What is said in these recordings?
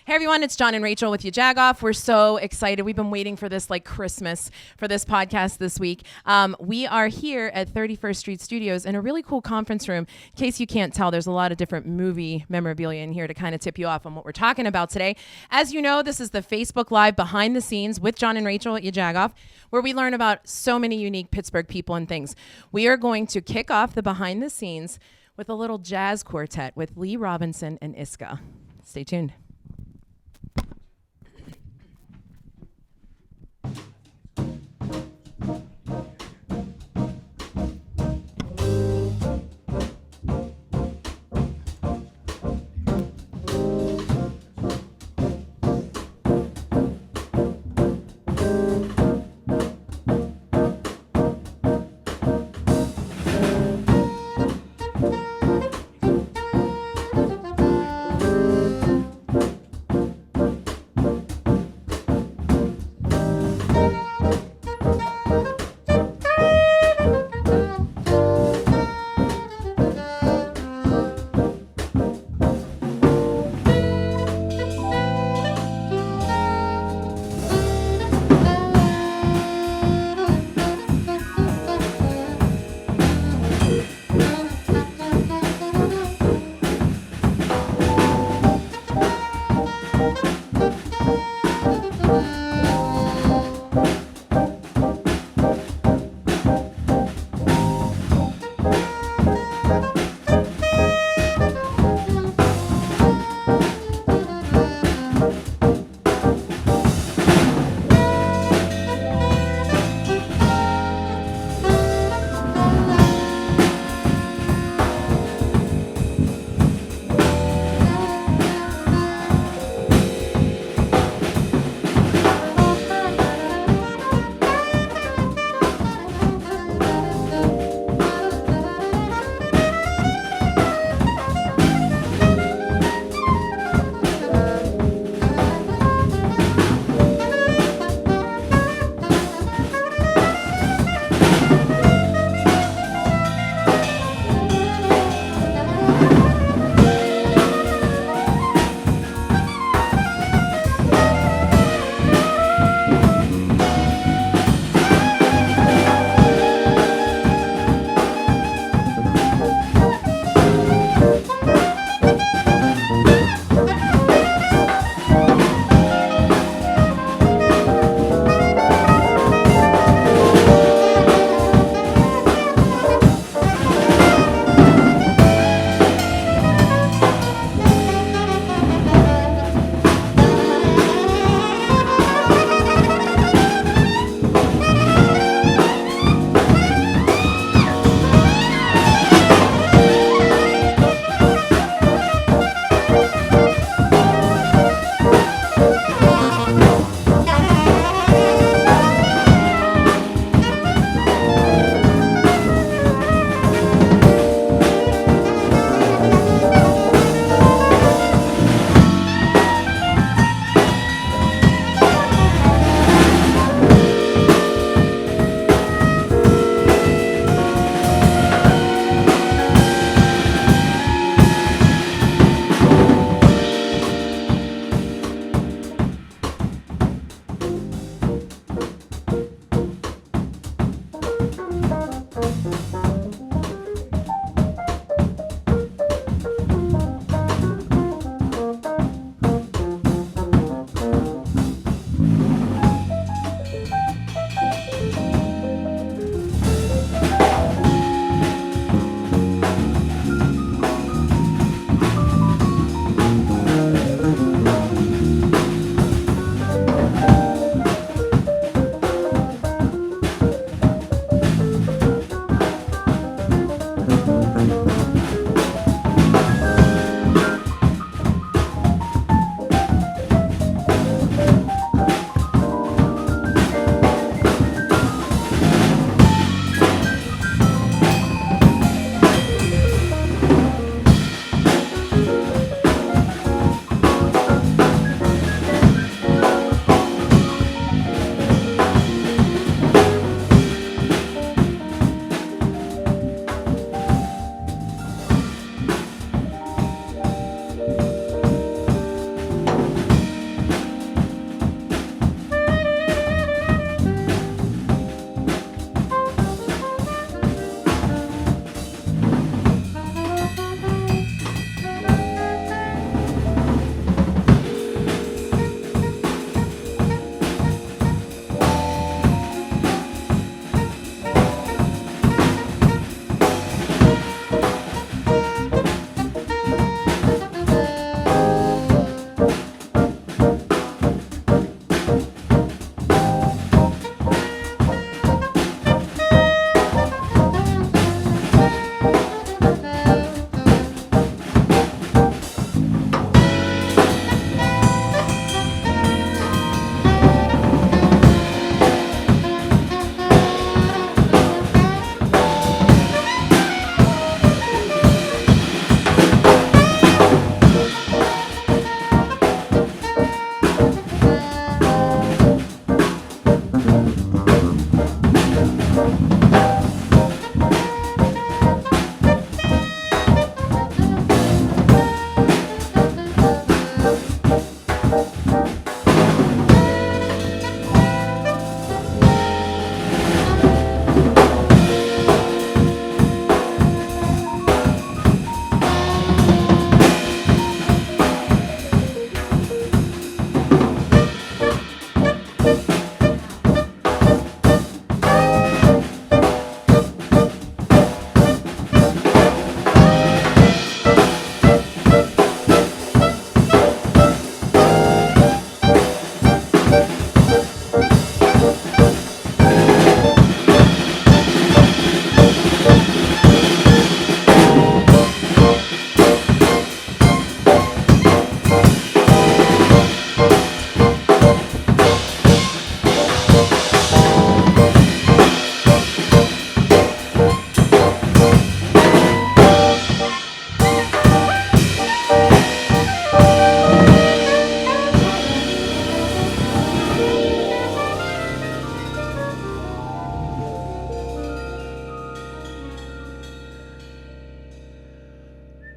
Hey everyone, it's John and Rachel with YaJagoff. We're so excited. We've been waiting for this like Christmas for this podcast this week. We are here at 31st Street Studios in a really cool conference room. In case you can't tell, there's a lot of different movie memorabilia in here to kind of tip you off on what we're talking about today. As you know, this is the Facebook Live behind the scenes with John and Rachel at YaJagoff, where we learn about so many unique Pittsburgh people and things. We are going to kick off the behind the scenes with a little jazz quartet with Lee Robinson and ISKA. Stay tuned.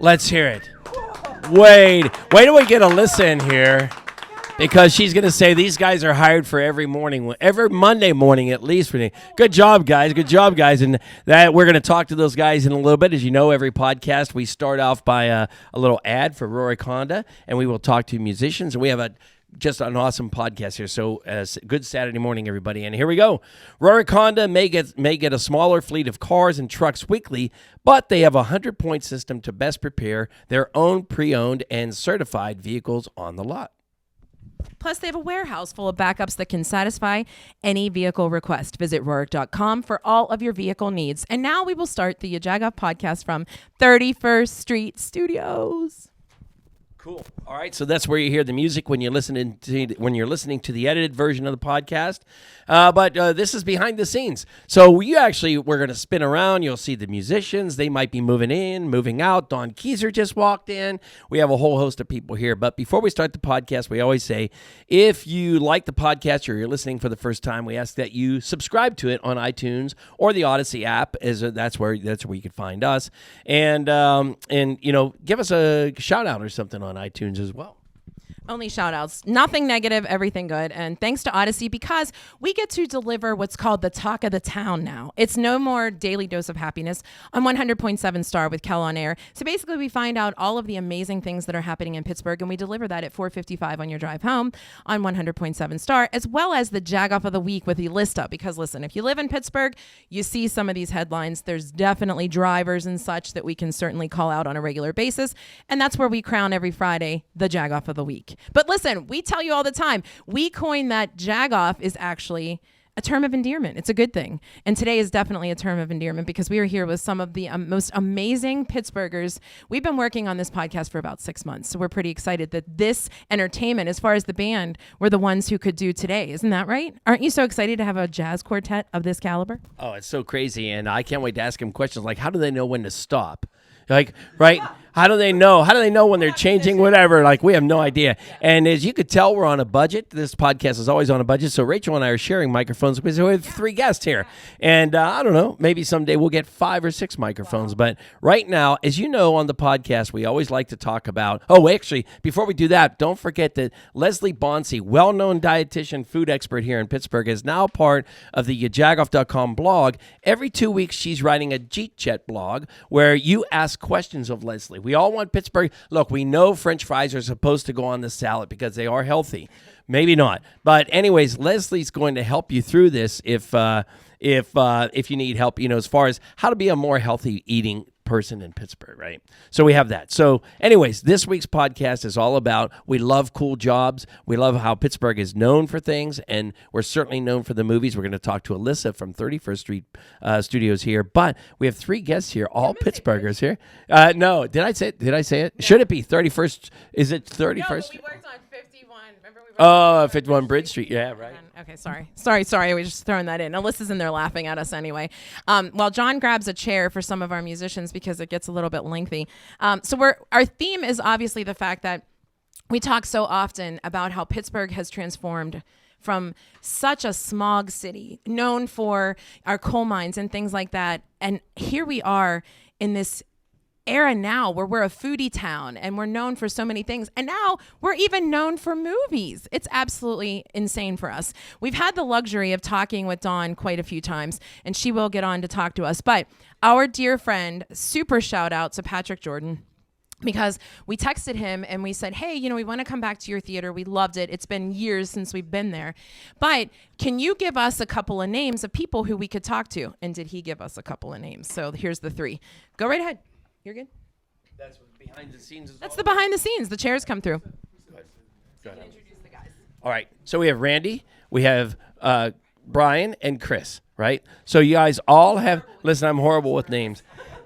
Let's hear it. Wait till we get Alyssa in here, because she's going to say these guys are hired for every Monday morning at least. Good job, guys. And that we're going to talk to those guys in a little bit. As you know, every podcast we start off by a little ad for Rohrich Honda, and we will talk to musicians. And we have just an awesome podcast here. So good Saturday morning, everybody. And here we go. Rohrich Honda may get a smaller fleet of cars and trucks weekly, but they have a 100-point system to best prepare their own pre-owned and certified vehicles on the lot. Plus, they have a warehouse full of backups that can satisfy any vehicle request. Visit Rohrich.com for all of your vehicle needs. And now we will start the YaJagoff Podcast from 31st Street Studios. Cool. All right, so that's where you hear the music when you're listening to the edited version of the podcast. But this is behind the scenes. So we're going to spin around. You'll see the musicians. They might be moving in, moving out. Don Keezer just walked in. We have a whole host of people here. But before we start the podcast, we always say, if you like the podcast or you're listening for the first time, we ask that you subscribe to it on iTunes or the Odyssey app. That's where you can find us. And give us a shout out or something on iTunes as well. Only shout outs. Nothing negative, everything good. And thanks to Odyssey, because we get to deliver what's called the talk of the town now. It's no more Daily Dose of Happiness on 100.7 Star with Kel on air. So basically, we find out all of the amazing things that are happening in Pittsburgh, and we deliver that at 4:55 on your drive home on 100.7 Star, as well as the Jagoff of the Week with Alyssa. Because listen, if you live in Pittsburgh, you see some of these headlines. There's definitely drivers and such that we can certainly call out on a regular basis. And that's where we crown every Friday the Jagoff of the Week. But listen, we tell you all the time, we coined that Jagoff is actually a term of endearment. It's a good thing. And today is definitely a term of endearment because we are here with some of the most amazing Pittsburghers. We've been working on this podcast for about 6 months. So we're pretty excited that this entertainment, as far as the band, we're the ones who could do today. Isn't that right? Aren't you so excited to have a jazz quartet of this caliber? Oh, it's so crazy. And I can't wait to ask them questions like, how do they know when to stop? Like, right? How do they know? How do they know when they're changing whatever? Like, we have no idea. And as you could tell, we're on a budget. This podcast is always on a budget. So Rachel and I are sharing microphones because we have 3 guests here. And I don't know, maybe someday we'll get 5 or 6 microphones. Wow. But right now, as you know, on the podcast, we always like to talk about, actually, before we do that, don't forget that Leslie Bonsi, well-known dietitian, food expert here in Pittsburgh, is now part of the YaJagoff.com blog. Every 2 weeks, she's writing a Jeet Chat blog where you ask questions of Leslie. We all want Pittsburgh. Look, we know French fries are supposed to go on the salad because they are healthy. Maybe not. But anyways, Leslie's going to help you through this if you need help, as far as how to be a more healthy eating person in Pittsburgh, right? So we have that. So anyways, this week's podcast is all about, we love cool jobs. We love how Pittsburgh is known for things, and we're certainly known for the movies. We're going to talk to Alyssa from 31st Street Studios here, but we have 3 guests here, all Pittsburghers here. No, did I say it? No. Should it be 31st? Is it 31st? No, but we worked on 51. Remember we worked 51 Bridge Street. Yeah, right. Okay, sorry. We're just throwing that in. Alyssa's in there laughing at us anyway. While John grabs a chair for some of our musicians because it gets a little bit lengthy. Our theme is obviously the fact that we talk so often about how Pittsburgh has transformed from such a smog city, known for our coal mines and things like that. And here we are in this era now where we're a foodie town and we're known for so many things. And now we're even known for movies. It's absolutely insane for us. We've had the luxury of talking with Dawn quite a few times, and she will get on to talk to us. But our dear friend, super shout out to Patrick Jordan, because we texted him and we said, hey, we want to come back to your theater. We loved it. It's been years since we've been there. But can you give us a couple of names of people who we could talk to? And did he give us a couple of names? So here's the 3. Go right ahead. You're good? That's what behind the scenes is. That's the behind the scenes. The chairs come through. Go ahead. Introduce the guys. All right. So we have Randy. We have Brian and Chris, right? So you guys all have, listen, I'm horrible with names.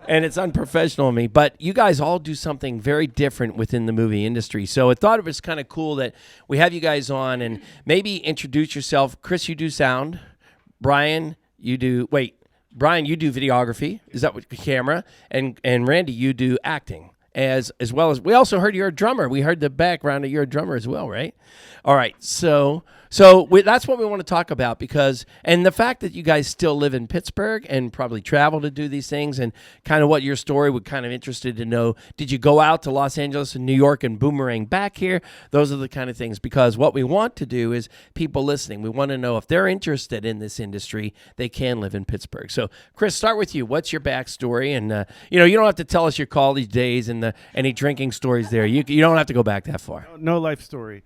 And it's unprofessional of me, but you guys all do something very different within the movie industry. So I thought it was kind of cool that we have you guys on and maybe introduce yourself. Chris, you do sound. Brian, you do videography. Is that what camera? And Randy, you do acting as well as, we also heard you're a drummer. We heard the background that you're a drummer as well, right? All right. So So that's what we want to talk about because, and the fact that you guys still live in Pittsburgh and probably travel to do these things and kind of what your story would kind of interested to know. Did you go out to Los Angeles and New York and boomerang back here? Those are the kind of things because what we want to do is people listening. We want to know if they're interested in this industry, they can live in Pittsburgh. So Chris, start with you. What's your backstory? And, you don't have to tell us your college days and any drinking stories there. You don't have to go back that far. No life story.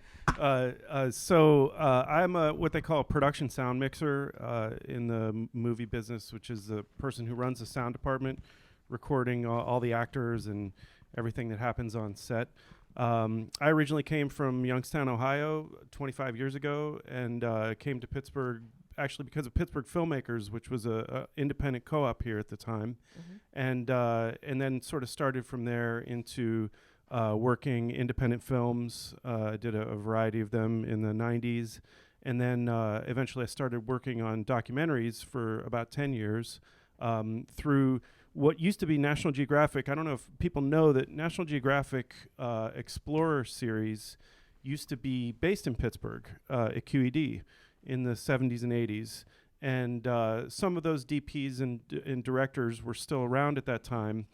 So I'm what they call a production sound mixer in the movie business, which is the person who runs the sound department, recording all the actors and everything that happens on set. I originally came from Youngstown, Ohio, 25 years ago, and came to Pittsburgh actually because of Pittsburgh Filmmakers, which was a independent co-op here at the time, and then sort of started from there into working independent films. I did a variety of them in the 90s. And then eventually I started working on documentaries for about 10 years through what used to be National Geographic. I don't know if people know that National Geographic Explorer series used to be based in Pittsburgh at QED in the 70s and 80s. And some of those DPs and directors were still around at that time.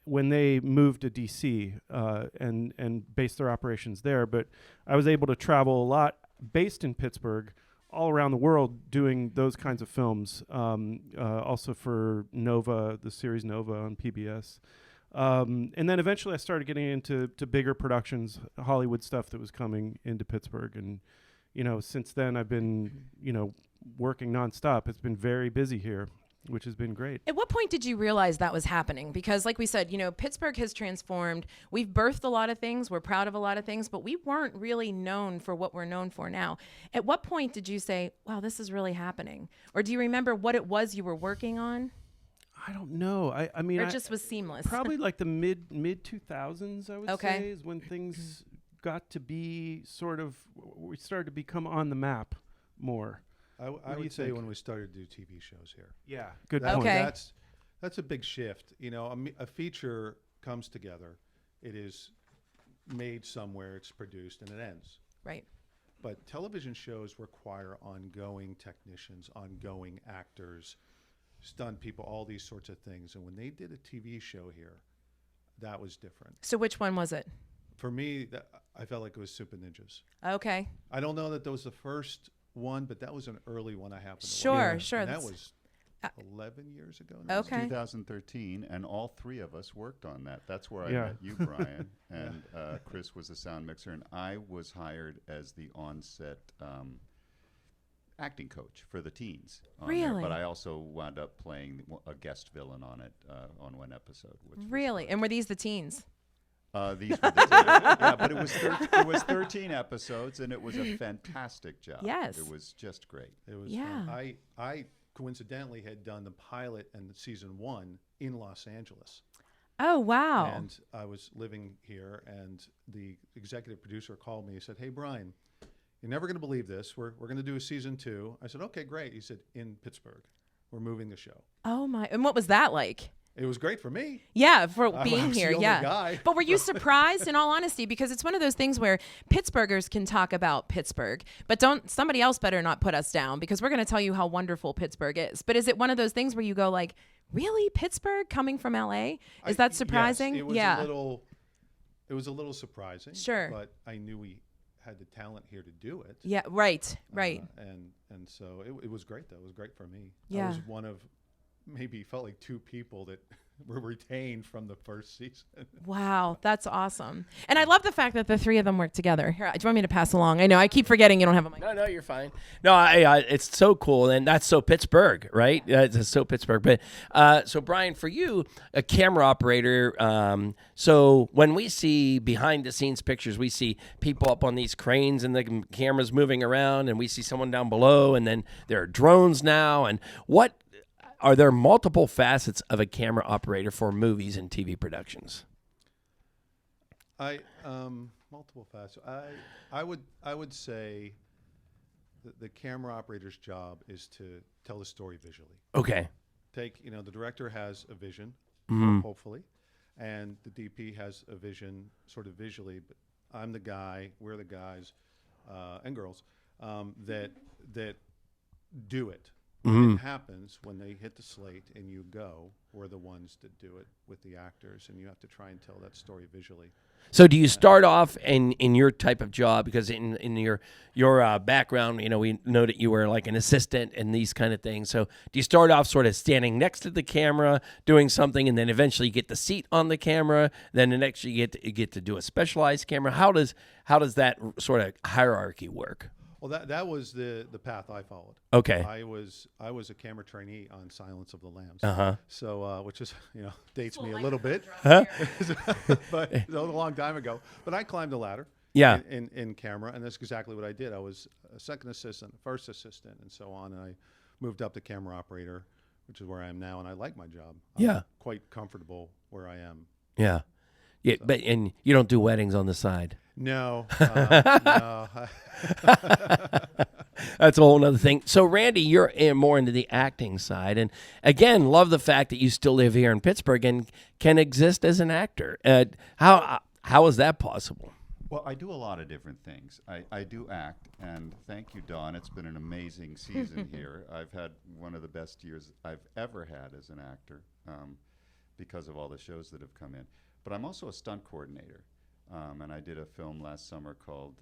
When they moved to DC and based their operations there. But I was able to travel a lot based in Pittsburgh all around the world doing those kinds of films, also for Nova, the series Nova on PBS. And then eventually I started getting into bigger productions, Hollywood stuff that was coming into Pittsburgh. And, since then I've been, working nonstop. It's been very busy here, which has been great. At what point did you realize that was happening? Because like we said, Pittsburgh has transformed. We've birthed a lot of things. We're proud of a lot of things, but we weren't really known for what we're known for now. At what point did you say, wow, this is really happening? Or do you remember what it was you were working on? I don't know. I mean, it just was seamless. Probably like the mid 2000s, I would say, is when things got to be we started to become on the map more. I would say when we started to do TV shows here. Yeah, good point. Okay. That's a big shift. A feature comes together. It is made somewhere, it's produced, and it ends. Right. But television shows require ongoing technicians, ongoing actors, stunt people, all these sorts of things. And when they did a TV show here, that was different. So which one was it? For me, I felt like it was Super Ninjas. Okay. I don't know that was the first one, but that was an early one I happened to Sure. and that was 11 years ago now. Okay. 2013, and all three of us worked on that. That's where I met you, Brian, and Chris was the sound mixer, and I was hired as the on-set acting coach for the teens. Really? But I also wound up playing a guest villain on it on one episode. Which Really? And were these the teens? These were the yeah, but it was 13 episodes, and it was a fantastic job. Yes. It was just great. It was Yeah. fun. I coincidentally had done the pilot and the season 1 in Los Angeles. Oh, wow. And I was living here, and the executive producer called me. He said, "Hey, Brian, you're never going to believe this. We're going to do a season 2. I said, "Okay, great." He said, "In Pittsburgh. We're moving the show." Oh, my. And what was that like? It was great for me. Yeah, for I being was the here, only yeah. guy. But were you surprised, in all honesty? Because it's one of those things where Pittsburghers can talk about Pittsburgh, but somebody else better not put us down, because we're going to tell you how wonderful Pittsburgh is. But is it one of those things where you go like, really, Pittsburgh coming from LA? Is that surprising? Yes, it was yeah. it was a little surprising. Sure. But I knew we had the talent here to do it. Yeah, right. And so it was great, though. It was great for me. Yeah. I was one of maybe felt like 2 people that were retained from the first season. Wow, that's awesome. And I love the fact that the 3 of them work together. Here, do you want me to pass along? I know, I keep forgetting you don't have a mic. No, you're fine. No, it's so cool, and that's so Pittsburgh, right? It's so Pittsburgh. But so Brian, for you, a camera operator, so when we see behind the scenes pictures, we see people up on these cranes and the cameras moving around, and we see someone down below, and then there are drones now. And are there multiple facets of a camera operator for movies and TV productions? Multiple facets. I would say that the camera operator's job is to tell the story visually. Okay. The director has a vision, hopefully, and the DP has a vision sort of visually, but I'm the guy, we're the guys and girls, that do it. Mm-hmm. It happens when they hit the slate and you go. We're the ones that do it with the actors, and you have to try and tell that story visually. So do you start off in your type of job, because in your background, we know that you were like an assistant and these kind of things. So do you start off sort of standing next to the camera doing something, and then eventually you get the seat on the camera, then the next you get to do a specialized camera? How does that sort of hierarchy work? Well, that was the path I followed. Okay. I was a camera trainee on Silence of the Lambs. Uh-huh. So, which is dates me a little bit, Huh? but it was a long time ago. But I climbed the ladder. Yeah. In camera, and that's exactly what I did. I was a second assistant, first assistant, and so on. And I moved up to camera operator, which is where I am now, and I like my job. Yeah. I'm quite comfortable where I am. Yeah. Yeah, So. but you don't do weddings on the side. No, no. That's a whole other thing. So, Randy, you're more into the acting side, and again, love the fact that you still live here in Pittsburgh and can exist as an actor. How is that possible? Well, I do a lot of different things. I do act, and thank you, Dawn. It's been an amazing season here. I've had one of the best years I've ever had as an actor because of all the shows that have come in. But I'm also a stunt coordinator. And I did a film last summer called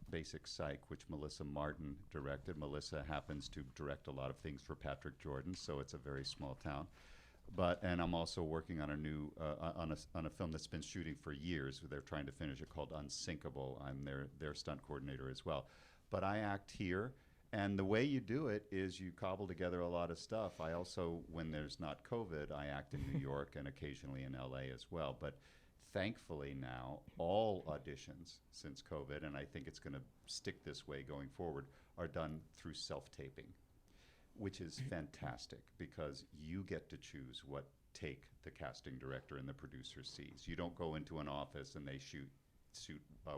Basic Psych, which Melissa Martin directed. Melissa happens to direct a lot of things for Patrick Jordan, so it's a very small town. And I'm also working on a new on a film that's been shooting for years. They're trying to finish it, called Unsinkable. I'm their stunt coordinator as well. But I act here, and the way you do it is you cobble together a lot of stuff. I also, when there's not COVID, I act in New York and occasionally in LA as well. But thankfully now, all auditions since COVID, and I think it's going to stick this way going forward, are done through self-taping, which is fantastic because you get to choose what take the casting director and the producer sees. You don't go into an office and they shoot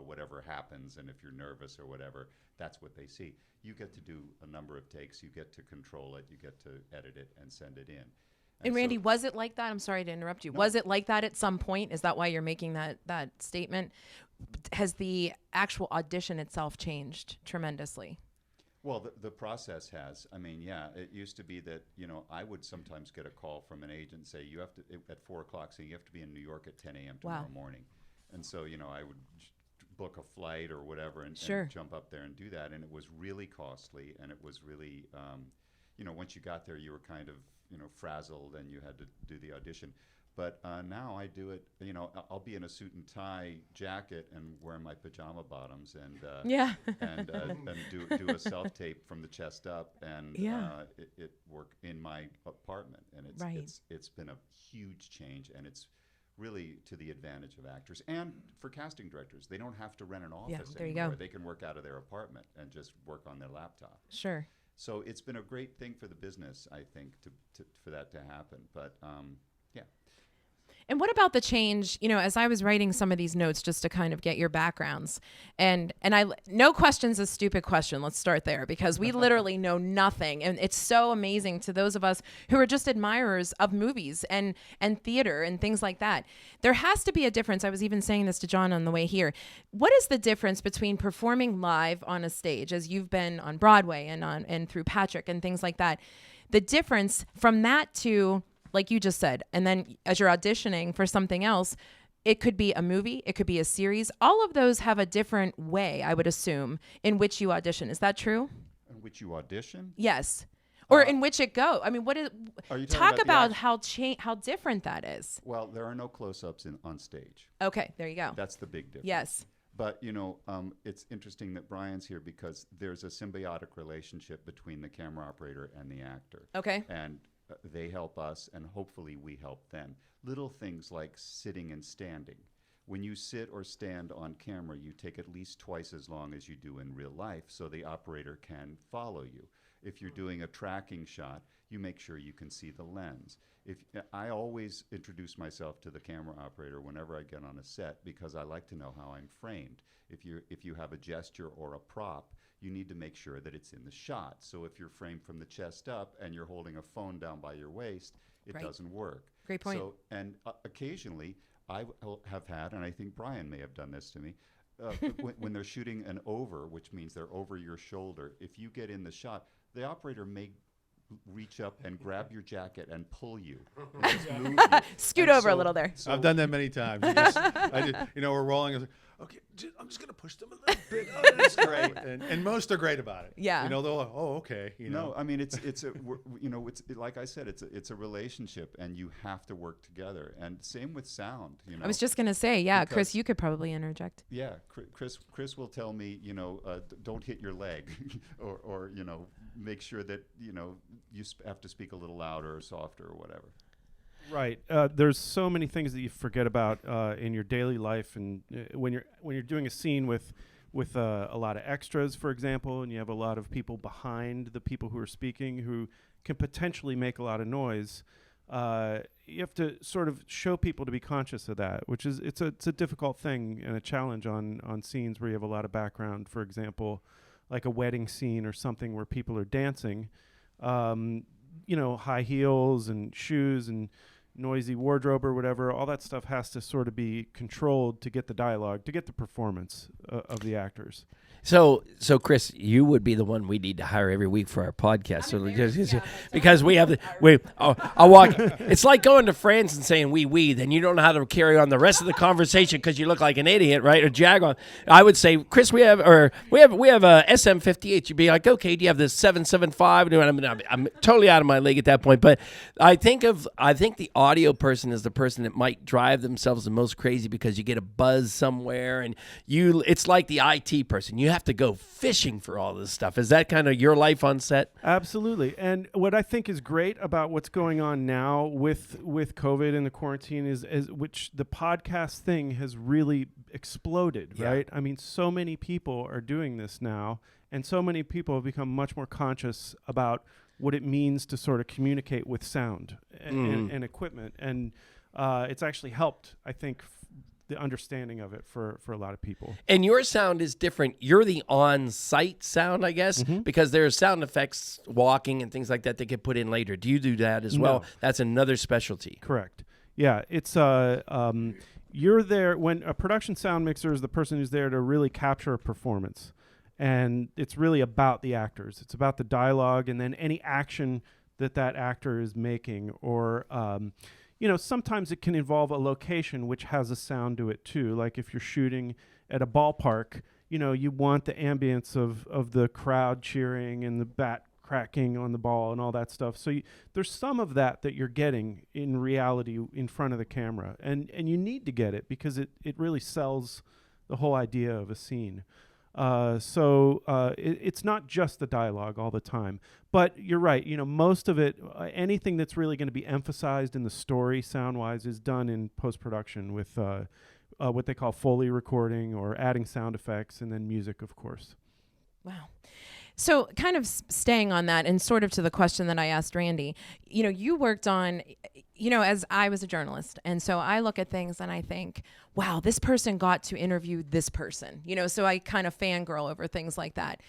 whatever happens, and if you're nervous or whatever, that's what they see. You get to do a number of takes, you get to control it, you get to edit it and send it in. And Randy, was it like that? I'm sorry to interrupt you. No. Was it like that at some point? Is that why you're making that statement? Has the actual audition itself changed tremendously? Well, the process has. I mean, yeah, it used to be that, I would sometimes get a call from an agent and say, you have to, at 4 o'clock, say you have to be in New York at 10 a.m. tomorrow morning. And so, I would book a flight or whatever and jump up there and do that. And it was really costly, and it was really, once you got there, you were kind of, frazzled, and you had to do the audition. But now I do it, I'll be in a suit and tie jacket and wearing my pajama bottoms and do a self-tape from the chest up, and it worked in my apartment, and it's been a huge change, and it's really to the advantage of actors and for casting directors. They don't have to rent an office there anymore. you go. They can work out of their apartment and just work on their laptop. Sure. So it's been a great thing for the business, I think, for that to happen. But yeah. And what about the change, as I was writing some of these notes just to kind of get your backgrounds, and no question's a stupid question. Let's start there, because we literally know nothing. And it's so amazing to those of us who are just admirers of movies and theater and things like that. There has to be a difference. I was even saying this to John on the way here. What is the difference between performing live on a stage, as you've been on Broadway and through Patrick and things like that? The difference from that to, like you just said, and then as you're auditioning for something else, it could be a movie, it could be a series. All of those have a different way, I would assume, in which you audition. Is that true? In which you audition? Yes. Or in which it go. I mean, what is? Are you talk talking about how different that is. Well, there are no close-ups on stage. Okay, there you go. That's the big difference. Yes. But, it's interesting that Brian's here because there's a symbiotic relationship between the camera operator and the actor. Okay. And they help us, and hopefully we help them. Little things like sitting and standing. When you sit or stand on camera, you take at least twice as long as you do in real life so the operator can follow you. If you're doing a tracking shot, you make sure you can see the lens. I always introduce myself to the camera operator whenever I get on a set because I like to know how I'm framed. If you have a gesture or a prop, you need to make sure that it's in the shot. So if you're framed from the chest up and you're holding a phone down by your waist, it doesn't work. Great point. So, and occasionally I have had, and I think Brian may have done this to me, when they're shooting an over, which means they're over your shoulder, if you get in the shot, the operator may reach up and grab your jacket and pull you. And just move you. Scoot And over a little there. so I've done that many times. I did, we're rolling. I was like, okay, I'm just gonna push them a little bit. Oh, that's great. And most are great about it. Yeah. They're like, oh, okay. No, I mean it's like I said, it's a relationship, and you have to work together. And same with sound. I was just gonna say, yeah, Because- Chris, you could probably interject. Yeah, Chris will tell me, don't hit your leg, or make sure that you have to speak a little louder or softer or whatever. Right. There's so many things that you forget about in your daily life, and when you're doing a scene with a lot of extras, for example, and you have a lot of people behind the people who are speaking who can potentially make a lot of noise. You have to sort of show people to be conscious of that, which is it's a difficult thing and a challenge on scenes where you have a lot of background. For example, like a wedding scene or something where people are dancing. High heels and shoes and noisy wardrobe or whatever, all that stuff has to sort of be controlled to get the dialogue, to get the performance of the actors. So Chris, you would be the one we need to hire every week for our podcast. Because we have I'll walk. It's like going to France and saying we. Then you don't know how to carry on the rest of the conversation because you look like an idiot, right? Or Jagoff. I would say, Chris, we have a SM58. You'd be like, okay, do you have this 775? I'm totally out of my league at that point. But I think the audio person is the person that might drive themselves the most crazy because you get a buzz somewhere and it's like the IT person. You have to go fishing for all this stuff. Is that kind of your life on set? Absolutely. And what I think is great about what's going on now with COVID and the quarantine is which the podcast thing has really exploded, Yeah. right? I mean, so many people are doing this now, and so many people have become much more conscious about what it means to sort of communicate with sound and equipment. And it's actually helped, I think, the understanding of it for a lot of people. And your sound is different. You're the on-site sound, I guess, because there's sound effects, walking and things like that get put in later. Do you do that as well? No. That's another specialty. Correct. Yeah, it's you're there when a production sound mixer is the person who's there to really capture a performance. And it's really about the actors. It's about the dialogue and then any action that actor is making, or sometimes it can involve a location which has a sound to it too. Like if you're shooting at a ballpark, you want the ambience of the crowd cheering and the bat cracking on the ball and all that stuff. So there's some of that you're getting in reality in front of the camera. And you need to get it because it really sells the whole idea of a scene. It's not just the dialogue all the time, but you're right. Most of it, anything that's really going to be emphasized in the story sound-wise is done in post-production with what they call Foley recording or adding sound effects and then music, of course. Wow. So kind of staying on that and sort of to the question that I asked Randy, you worked on, as I was a journalist. And so I look at things and I think, wow, this person got to interview this person, so I kind of fangirl over things like that.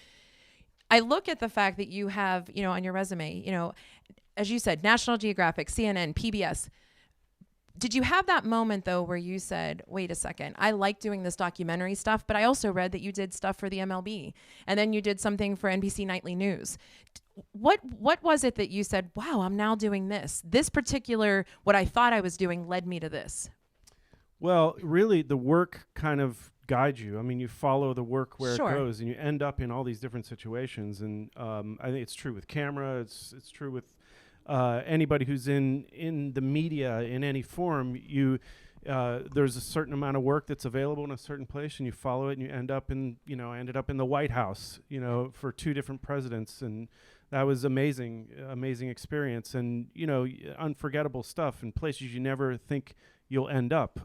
I look at the fact that you have, on your resume, as you said, National Geographic, CNN, PBS. Did you have that moment, though, where you said, wait a second, I like doing this documentary stuff, but I also read that you did stuff for the MLB, and then you did something for NBC Nightly News. What was it that you said, wow, I'm now doing this? This particular, what I thought I was doing led me to this. Well, really, the work kind of guides you. I mean, you follow the work where Sure. it goes, and you end up in all these different situations. And I think it's true with camera. It's true with anybody who's in the media in any form. There's a certain amount of work that's available in a certain place, and you follow it, and you ended up in the White House, for 2 different presidents, and that was amazing experience, and unforgettable stuff in places you never think you'll end up.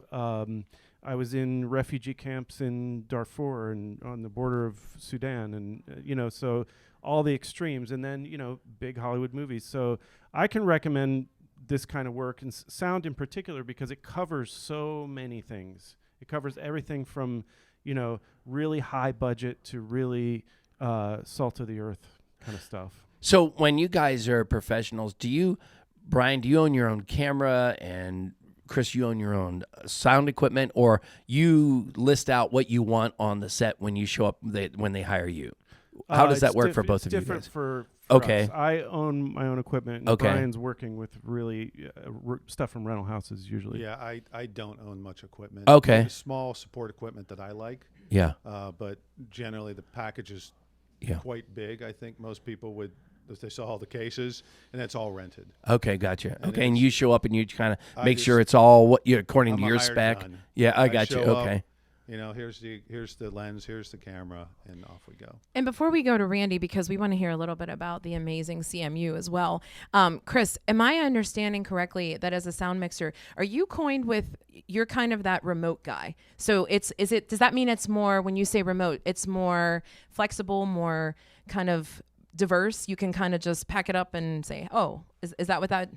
I was in refugee camps in Darfur and on the border of Sudan, and so all the extremes, and then big Hollywood movies. So I can recommend this kind of work, and sound in particular, because it covers so many things. It covers everything from really high budget to really salt of the earth kind of stuff. So when you guys are professionals, Brian, do you own your own camera and Chris, you own your own sound equipment, or you list out what you want on the set when you show up, when they hire you? How does that work for both of you guys? It's different for Okay. us. I own my own equipment, and Okay. Brian's working with really stuff from rental houses usually. Yeah, I don't own much equipment. Okay. There's small support equipment that I like, Yeah. but generally the package is quite big. I think most people would, if they saw all the cases, and that's all rented. Okay, gotcha. And Okay, and you show up and you kind of I make sure just- it's all what you according I'm to a your hired spec. gun. Yeah, I got you. show up, Okay. Here's the lens, here's the camera, and off we go. And before we go to Randy, because we want to hear a little bit about the amazing CMU as well, Chris, am I understanding correctly that as a sound mixer, are you coined with, you're kind of that remote guy? So does that mean it's more, when you say remote, it's more flexible, more kind of diverse? You can kind of just pack it up and say, oh, is that what that?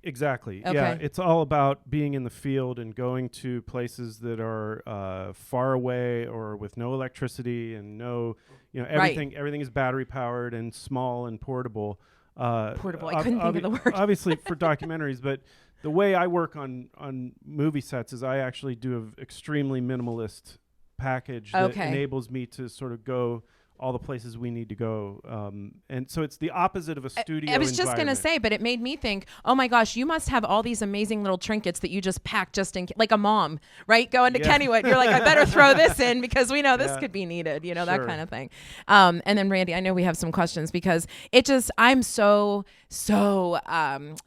Exactly. Okay. Yeah, it's all about being in the field and going to places that are far away or with no electricity and no, everything is battery powered and small and portable. Portable. I couldn't think of the word. Obviously for documentaries, but the way I work on movie sets is I actually do an extremely minimalist package that enables me to sort of go all the places we need to go. And so it's the opposite of a studio I was just going to environment. say, but it made me think, oh my gosh, you must have all these amazing little trinkets that you just pack just in, like a mom, right? Going to Kennywood. You're like, I better throw this in because we know this could be needed, that Sure. kind of thing. And then Randy, I know we have some questions because I'm so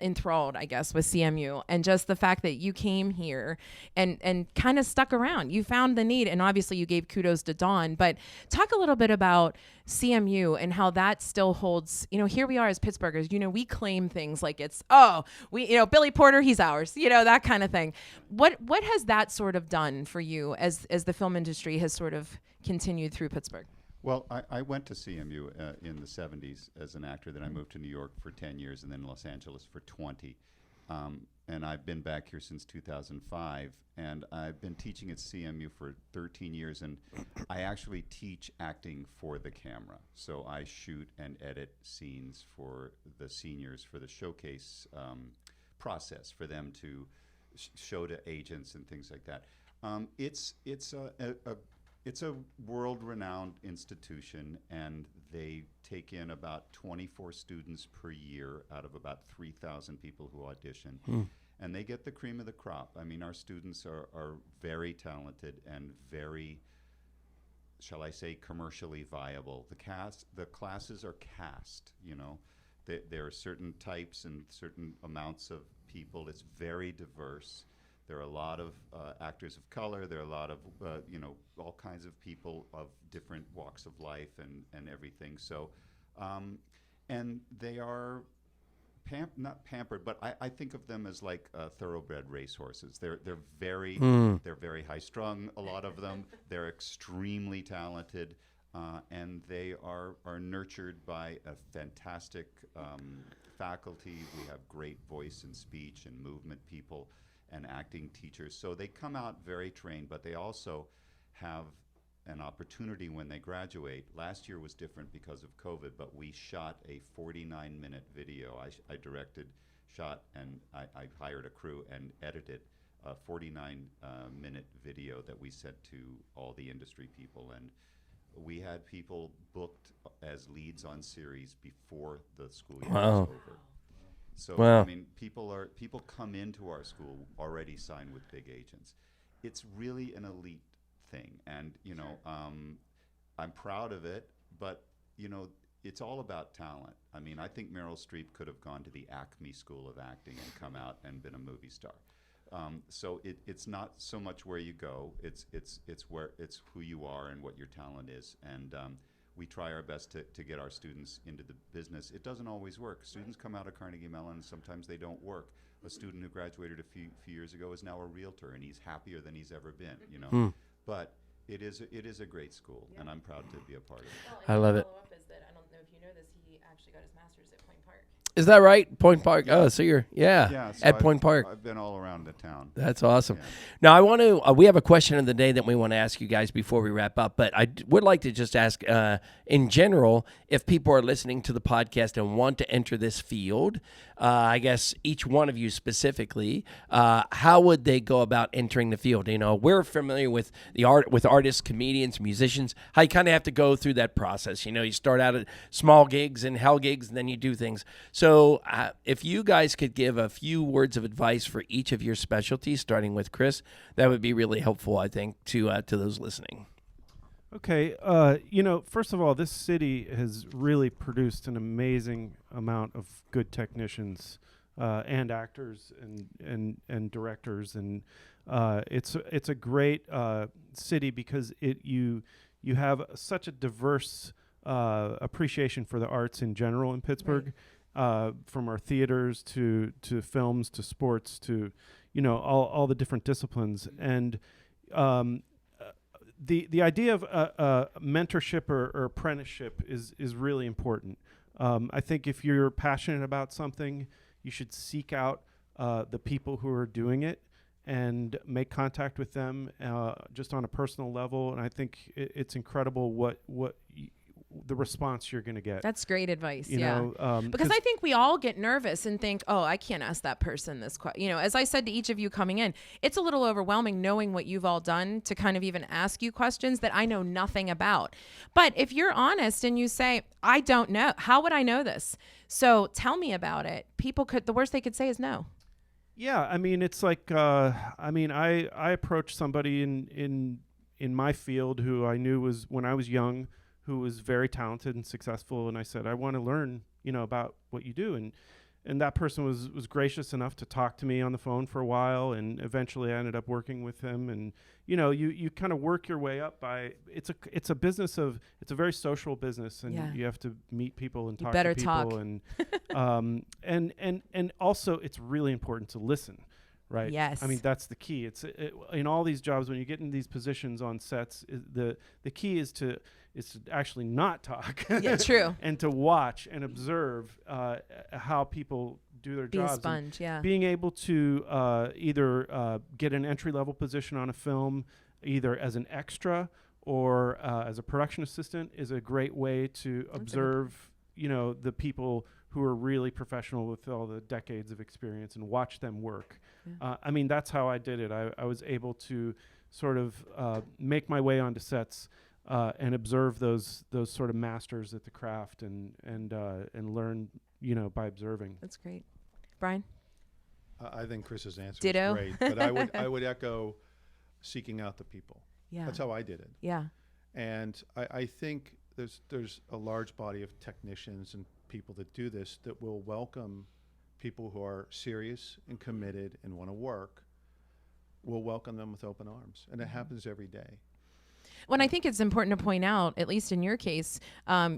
enthralled, I guess, with CMU and just the fact that you came here and kind of stuck around. You found the need, and obviously you gave kudos to Dawn, but talk a little bit about CMU and how that still holds, here we are as Pittsburghers, we claim things like it's, Billy Porter, he's ours, that kind of thing. What has that sort of done for you as the film industry has sort of continued through Pittsburgh? Well, I went to CMU in the 70s as an actor. Then I moved to New York for 10 years and then Los Angeles for 20. And I've been back here since 2005. And I've been teaching at CMU for 13 years. And I actually teach acting for the camera. So I shoot and edit scenes for the seniors for the showcase process for them to show to agents and things like that. It's a world-renowned institution, and they take in about 24 students per year out of about 3,000 people who audition. And they get the cream of the crop. I mean, our students are very talented and very, shall I say, commercially viable. The classes are cast, There are certain types and certain amounts of people. It's very diverse. There are a lot of actors of color. There are a lot of, all kinds of people of different walks of life and everything. So, and they are not pampered, but I think of them as like thoroughbred racehorses. They're very high strung. A lot of them. They're extremely talented, and they are nurtured by a fantastic faculty. We have great voice and speech and movement people and acting teachers. So they come out very trained, but they also have an opportunity when they graduate. Last year was different because of COVID, but we shot a 49-minute video. I directed, shot, and I hired a crew and edited a 49-minute video that we sent to all the industry people. And we had people booked as leads on series before the school year was over. So I mean, people come into our school already signed with big agents. It's really an elite thing, and I'm proud of it. But it's all about talent. I mean, I think Meryl Streep could have gone to the Acme School of Acting and come out and been a movie star. So it's not so much where you go. It's who you are and what your talent is, and we try our best to get our students into the business. It doesn't always work. Students come out of Carnegie Mellon, and sometimes they don't work. A student who graduated a few years ago is now a realtor, and he's happier than he's ever been. But it is a great school, and I'm proud to be a part of it. I love it. I don't know if you know this, he actually got his master's at Point Park. Is that right? Point Park. Oh, so you're So at Point Park. I've been all around the town. That's awesome. Yeah. Now, I want to. We have a question of the day that we want to ask you guys before we wrap up. But I would like to just ask, in general, if people are listening to the podcast and want to enter this field, I guess each one of you specifically, how would they go about entering the field? You know, we're familiar with with artists, comedians, musicians. How you kind of have to go through that process. You know, you start out at small gigs and hell gigs, and then you do things. So if you guys could give a few words of advice for each of your specialties, starting with Chris, that would be really helpful, I think, to those listening. Okay, you know, first of all, this city has really produced an amazing amount of good technicians and actors and directors, and it's a great city because you have such a diverse appreciation for the arts in general in Pittsburgh. Right. From our theaters to films to sports to, you know, all the different disciplines. And the idea of mentorship or apprenticeship is really important. I think if you're passionate about something, you should seek out the people who are doing it and make contact with them just on a personal level. And I think it's incredible what the response you're going to get. That's great advice. You know, because I think we all get nervous and think, oh, I can't ask that person this question. You know, as I said to each of you coming in, it's a little overwhelming knowing what you've all done to kind of even ask you questions that I know nothing about. But if you're honest and you say, I don't know, how would I know this? So tell me about it. The worst they could say is no. Yeah. I mean, it's like, I approached somebody in my field who I knew was, when I was young, who was very talented and successful, and I said, I want to learn, you know, about what you do, and that person was gracious enough to talk to me on the phone for a while, and eventually I ended up working with him. And you know, you kind of work your way up by it's a business of it's a very social business, and you have to meet people and talk to people, and also it's really important to listen. Right. Yes. I mean, that's the key. It's in all these jobs when you get in these positions on sets. The key is to actually not talk. Yeah, true. And to watch and observe how people do their jobs. Be a sponge. Yeah. Being able to either get an entry level position on a film, either as an extra or as a production assistant, is a great way to observe, you know, the people who are really professional with all the decades of experience and watch them work. Yeah. I mean, that's how I did it. I was able to sort of make my way onto sets and observe those sort of masters at the craft and learn, you know, by observing. That's great. Brian? I think Chris's answer Ditto. is great, but I would echo seeking out the people. Yeah. That's how I did it. Yeah. And I think there's a large body of technicians and people that do this that will welcome people who are serious and committed and want to work. We'll welcome them with open arms, and it happens every day. Well, I think it's important to point out, at least in your case,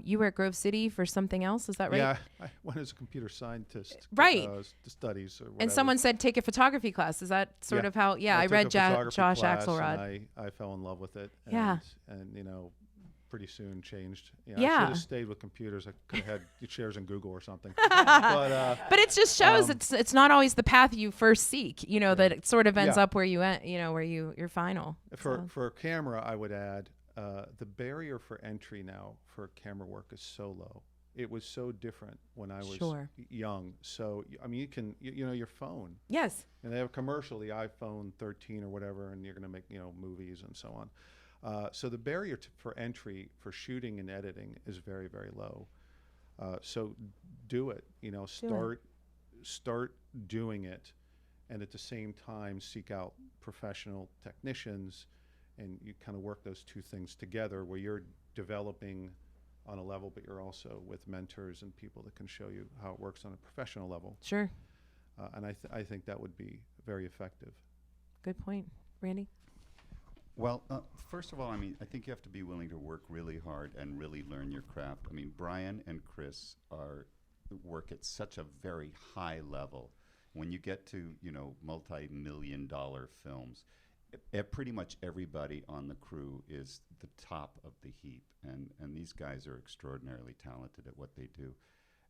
you were at Grove City for something else. Is that right? Yeah, I went as a computer scientist. Right. To studies or whatever. And someone said take a photography class. Is that sort of how? Yeah, I read Josh Axelrod. I fell in love with it. Yeah. And you know, pretty soon changed. You know, yeah. I should have stayed with computers. I could have had shares in Google or something. But it just shows it's not always the path you first seek. You know, that it sort of ends up where you where you're final. For camera, I would add the barrier for entry now for camera work is so low. It was so different when I was young. So I mean, you can you know your phone. Yes. And they have a commercial, the iPhone 13 or whatever, and you're going to make movies and so on. So the barrier for entry for shooting and editing is very, very low. So do it. You know, start doing it, and at the same time seek out professional technicians, and you kind of work those two things together, where you're developing on a level, but you're also with mentors and people that can show you how it works on a professional level. Sure. And I think that would be very effective. Good point, Randy. Well, first of all, I mean, I think you have to be willing to work really hard and really learn your craft. I mean, Brian and Chris work at such a very high level. When you get to, multi-million-dollar films, pretty much everybody on the crew is the top of the heap. And these guys are extraordinarily talented at what they do.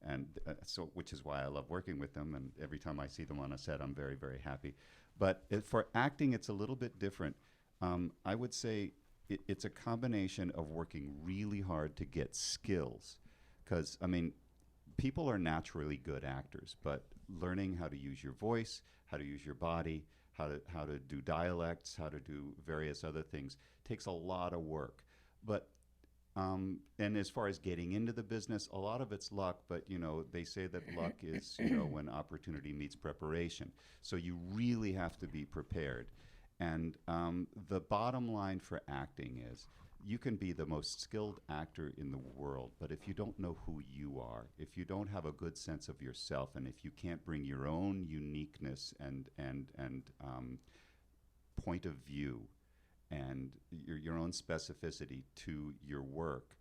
and so which is why I love working with them. And every time I see them on a set, I'm very, very happy. But for acting, it's a little bit different. I would say it's a combination of working really hard to get skills, because I mean, people are naturally good actors, but learning how to use your voice, how to use your body, how to do dialects, how to do various other things takes a lot of work. But and as far as getting into the business, a lot of it's luck, but they say that luck is when opportunity meets preparation. So you really have to be prepared. And the bottom line for acting is you can be the most skilled actor in the world, but if you don't know who you are, if you don't have a good sense of yourself, and if you can't bring your own uniqueness and point of view and your own specificity to your work,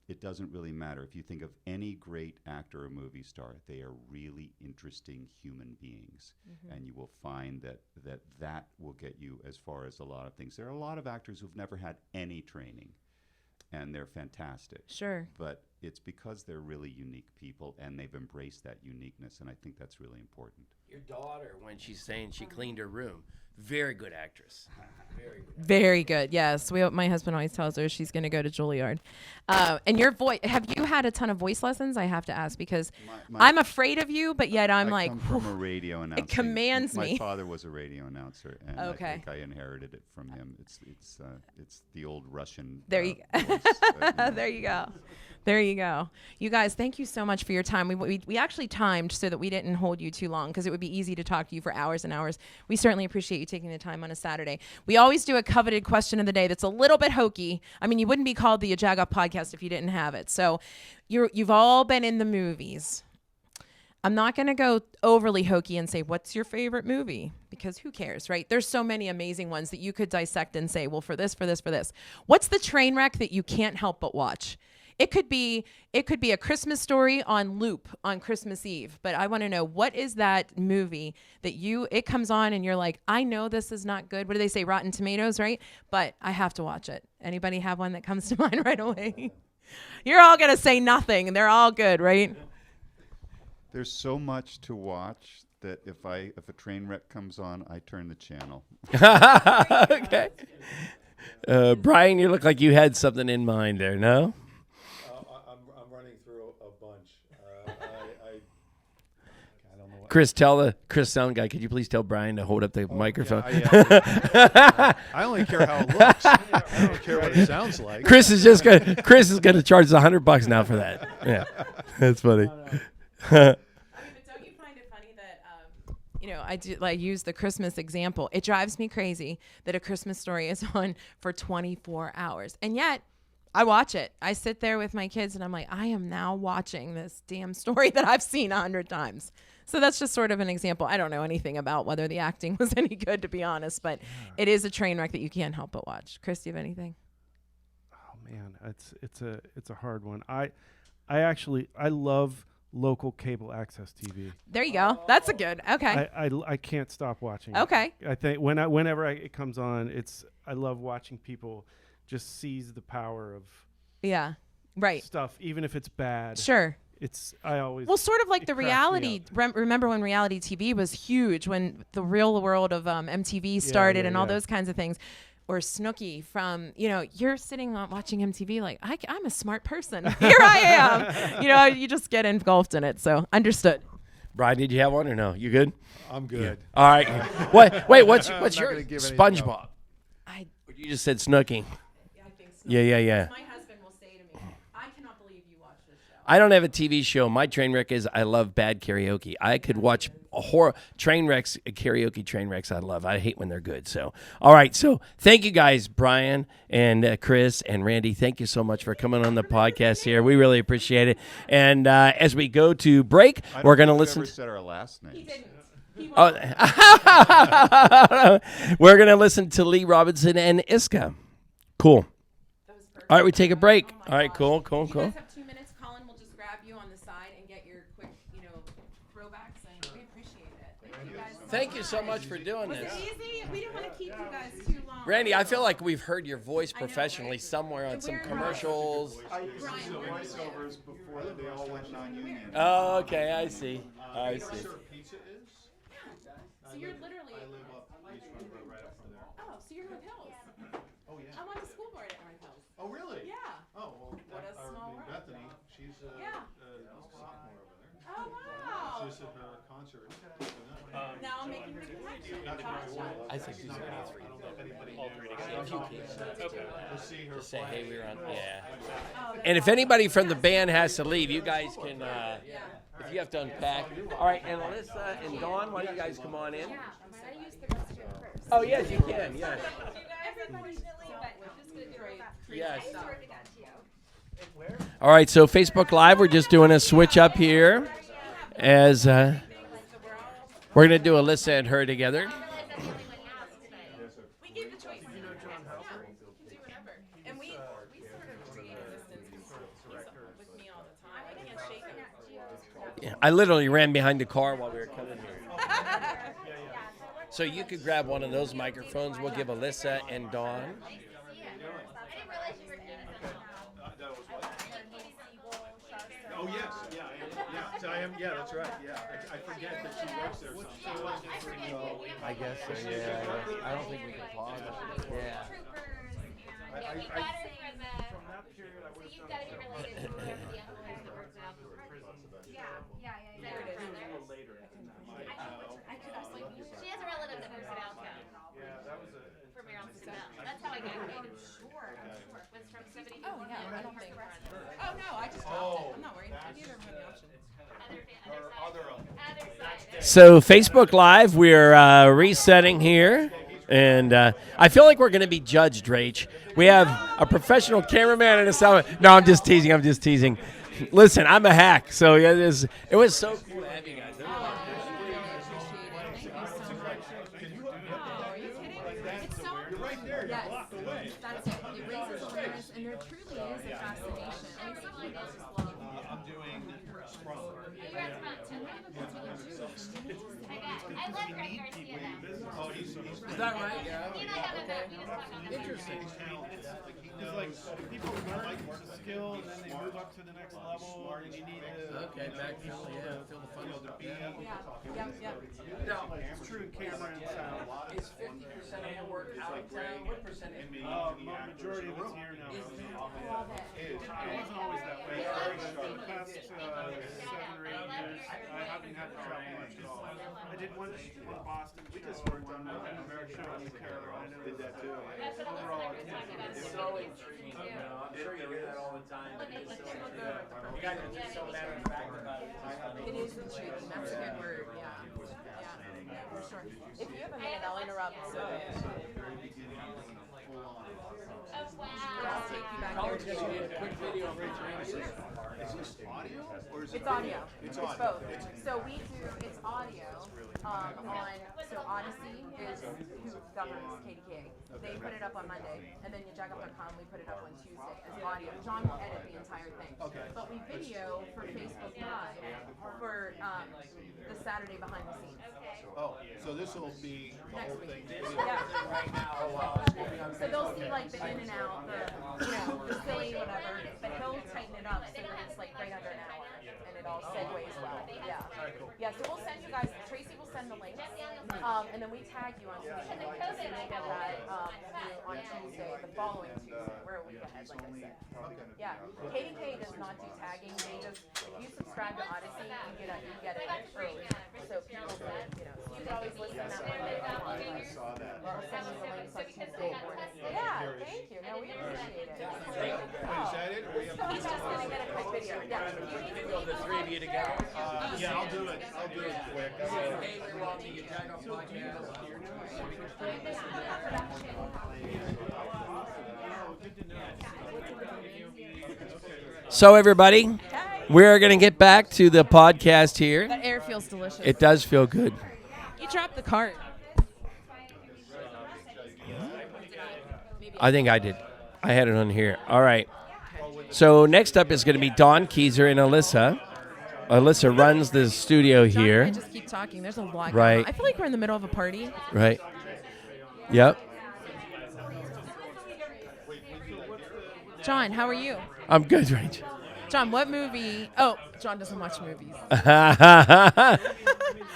it doesn't really matter. If you think of any great actor or movie star, they are really interesting human beings. And you will find that will get you as far as a lot of things. There are a lot of actors who've never had any training, and they're fantastic. Sure. But it's because they're really unique people, and they've embraced that uniqueness, and I think that's really important. Your daughter, when she's saying she cleaned her room, very good actress. Very good. Very good. Yes. My husband always tells her she's going to go to Juilliard. And your voice, have you had a ton of voice lessons? I have to ask, because I'm afraid of you, but yet I come from a radio announcer. It commands me. My father was a radio announcer, and I Okay. think I inherited it from him. It's the old Russian. There you voice, There you go. There you go. You guys, thank you so much for your time. We actually timed so that we didn't hold you too long, because it would be easy to talk to you for hours and hours. We certainly appreciate you taking the time on a Saturday. We always do a coveted question of the day that's a little bit hokey. I mean, you wouldn't be called the YaJagoff Podcast if you didn't have it. So you've all been in the movies. I'm not going to go overly hokey and say, what's your favorite movie? Because who cares, right? There's so many amazing ones that you could dissect and say, well, for this. What's the train wreck that you can't help but watch? It could be A Christmas Story on loop on Christmas Eve, but I want to know, what is that movie that it comes on and you're like, I know this is not good. What do they say? Rotten Tomatoes, right? But I have to watch it. Anybody have one that comes to mind right away? You're all going to say nothing, and they're all good, right? There's so much to watch that if a train wreck comes on, I turn the channel. Okay. Brian, you look like you had something in mind there, no? I'm running through a bunch. I don't know. Chris sound guy, could you please tell Brian to hold up the microphone? I only care how it looks. I don't care what it sounds like. Chris is gonna charge us $100 now for that. Yeah, that's funny. But don't you find it funny that, I use the Christmas example. It drives me crazy that A Christmas Story is on for 24 hours. And yet, I watch it. I sit there with my kids and I'm like, I am now watching this damn story that I've seen 100 times. So that's just sort of an example. I don't know anything about whether the acting was any good, to be honest, but it is a train wreck that you can't help but watch. Chris, do you have anything? Oh man, it's a hard one. I love local cable access TV. There you go. That's a good. Okay. I can't stop watching. Okay. I think whenever it comes on, I love watching people just seize the power of Yeah. Right. stuff, even if it's bad. Sure. Well, sort of like the cracks me reality. up. Remember when reality TV was huge, when the Real World of MTV started and all those kinds of things. Or Snooki from, you're sitting watching MTV like, I'm a smart person. Here I am. You just get engulfed in it. So understood. Brian, did you have one or no? You good? I'm good. Yeah. All right. What's not your gonna give anything SpongeBob? I You just said Snooki. think so. Yeah. My husband will say to me, I cannot believe you watch this show. I don't have a TV show. My train wreck is I love bad karaoke. I could watch train wrecks, karaoke train wrecks. I love. I hate when they're good. So, all right. So, thank you guys, Brian and Chris and Randy. Thank you so much for coming on the podcast here. We really appreciate it. And as we go to break, we're going to listen. Never said our last names. We're going to listen to Lee Robinson and ISKA. Cool. All right, we take a break. All right, cool. If you guys have 2 minutes, Colin will just grab you on the side and get your quick, throwbacks, and we appreciate it. Thank you guys Thank you so much for doing Was this. it easy? We didn't want to keep you guys too long. Randy, I feel like we've heard your voice professionally somewhere on some commercials. I used to do voiceovers before they all went non-union. Oh, okay, I see. I see. Pizza is? So you're literally. I live up East Front Road, right up from there. Oh, so you're North Hills. Oh, yeah. I'm on the school board at North Hills. Oh, really? Yeah. Oh, well, What a small world. Bethany, she's a Yeah. sophomore over there. Oh wow. Just at her concert. Now I'm making the connection. College shot. I think these are good for you. We'll see her. Just say, hey, we were on. Yeah. And if anybody from the band has to leave, you guys can. If you have to unpack. All right, and Alyssa and Dawn, why don't you guys come on in? Oh yes, you can. Yes. Yes. All right, so Facebook Live, we're just doing a switch up here, as we're gonna do Alyssa and her together. We gave the choice. You know John Halper? You can do whatever. And we sort of created distance because he's with me all the time. I can't shake him. Yeah, I literally ran behind the car while we were coming here. So you could grab one of those microphones. We'll give Alyssa and Dawn. Oh, yes, yeah, yeah. So I am, yeah, that's right, yeah. I forget that she works there. I guess so, yeah. I don't think we can pause. Yeah. Yeah, we got her from so you've got to be related to one of the uncles that works out. Yeah. She has a relative that works at Alta. From Maryland. That's how I got acquainted. Was from 72. Oh, yeah, I don't think. Oh, no, I just dropped it. I'm not worried. I gave everyone the option. Other side. So Facebook Live, we're resetting here. And I feel like we're going to be judged, Rach. We have a professional cameraman and a sound. No, I'm just teasing. Listen, I'm a hack, so yeah, it was so cool to have you guys. That's it. It raises awareness, and there truly is a fascination. I mean, some people just love. I'm doing Sprung. You're at I love Greg Garcia now. Oh, he's Is that right? Yeah. You and I haven't met. We just talked on the Interesting. Because like people learn a skill and then they move up to the next level, and you need to Okay, backfill, yeah, feel the fun of the beat. Yeah. Now, it's true camera and sound. is 50% of your work out of town? What percentage? Majority of it's here now. It wasn't always that way. For the past 7 or 8 years, I haven't had to travel much at all. I did one in Boston. We just worked on one show in Carolina. Did that too. That's what Overall, Alyssa was talking about. It's so intriguing. You know, I'm sure you hear that all the time. But it's so intriguing. You guys are just so matter of fact about it. It is intriguing. That's a good word. Yeah, for sure. If you have a minute, I'll interrupt. So Oh, wow. I'll take you back I there. was going to do a quick video of Rachel. Is this audio or is it It's audio. It's It's audio. both. So we do it's audio on so Odyssey is who governs KDKA. They put it up on Monday, and then YaJagoff.com we put it up on Tuesday as audio. John will edit the entire thing. Okay. But we video for Facebook Live for the Saturday behind the scenes. Oh, so this will be the whole thing. Yeah. So they'll see like the in and out, the silly whatever, but he'll tighten it up so that it's like right under an hour, and it all segues well. Yeah. So we'll send you guys. Tracy will send the link, and then we tag you on social media. So you'll get that on Tuesday, the following Tuesday. We're a week ahead, like I said. Yeah. KDK does not do tagging. They just if you subscribe to Odyssey, you get it early. So people can, you can always listen that Monday. I saw that. I'll send you the links on Tuesday morning. Yeah, thank you. No, we appreciate it. Is that it? Or we have So he's just gonna get a quick video. Yeah. The three of you together. Yeah, I'll do it. I'll do it quick. Hey, we're on the YaJagoff Podcast. So everybody, we're going to get back to the podcast here. That air feels delicious. It does feel good. You dropped the cart. I think I did. I had it on here. All right. So next up is going to be Dawn, Keezer, and Alyssa. Alyssa runs the studio John here. and I just keep talking. There's a lot going Right. on. I feel like we're in the middle of a party. Right. Yep. John, how are you? I'm good, Rachel. John, what movie? Oh, John doesn't watch movies.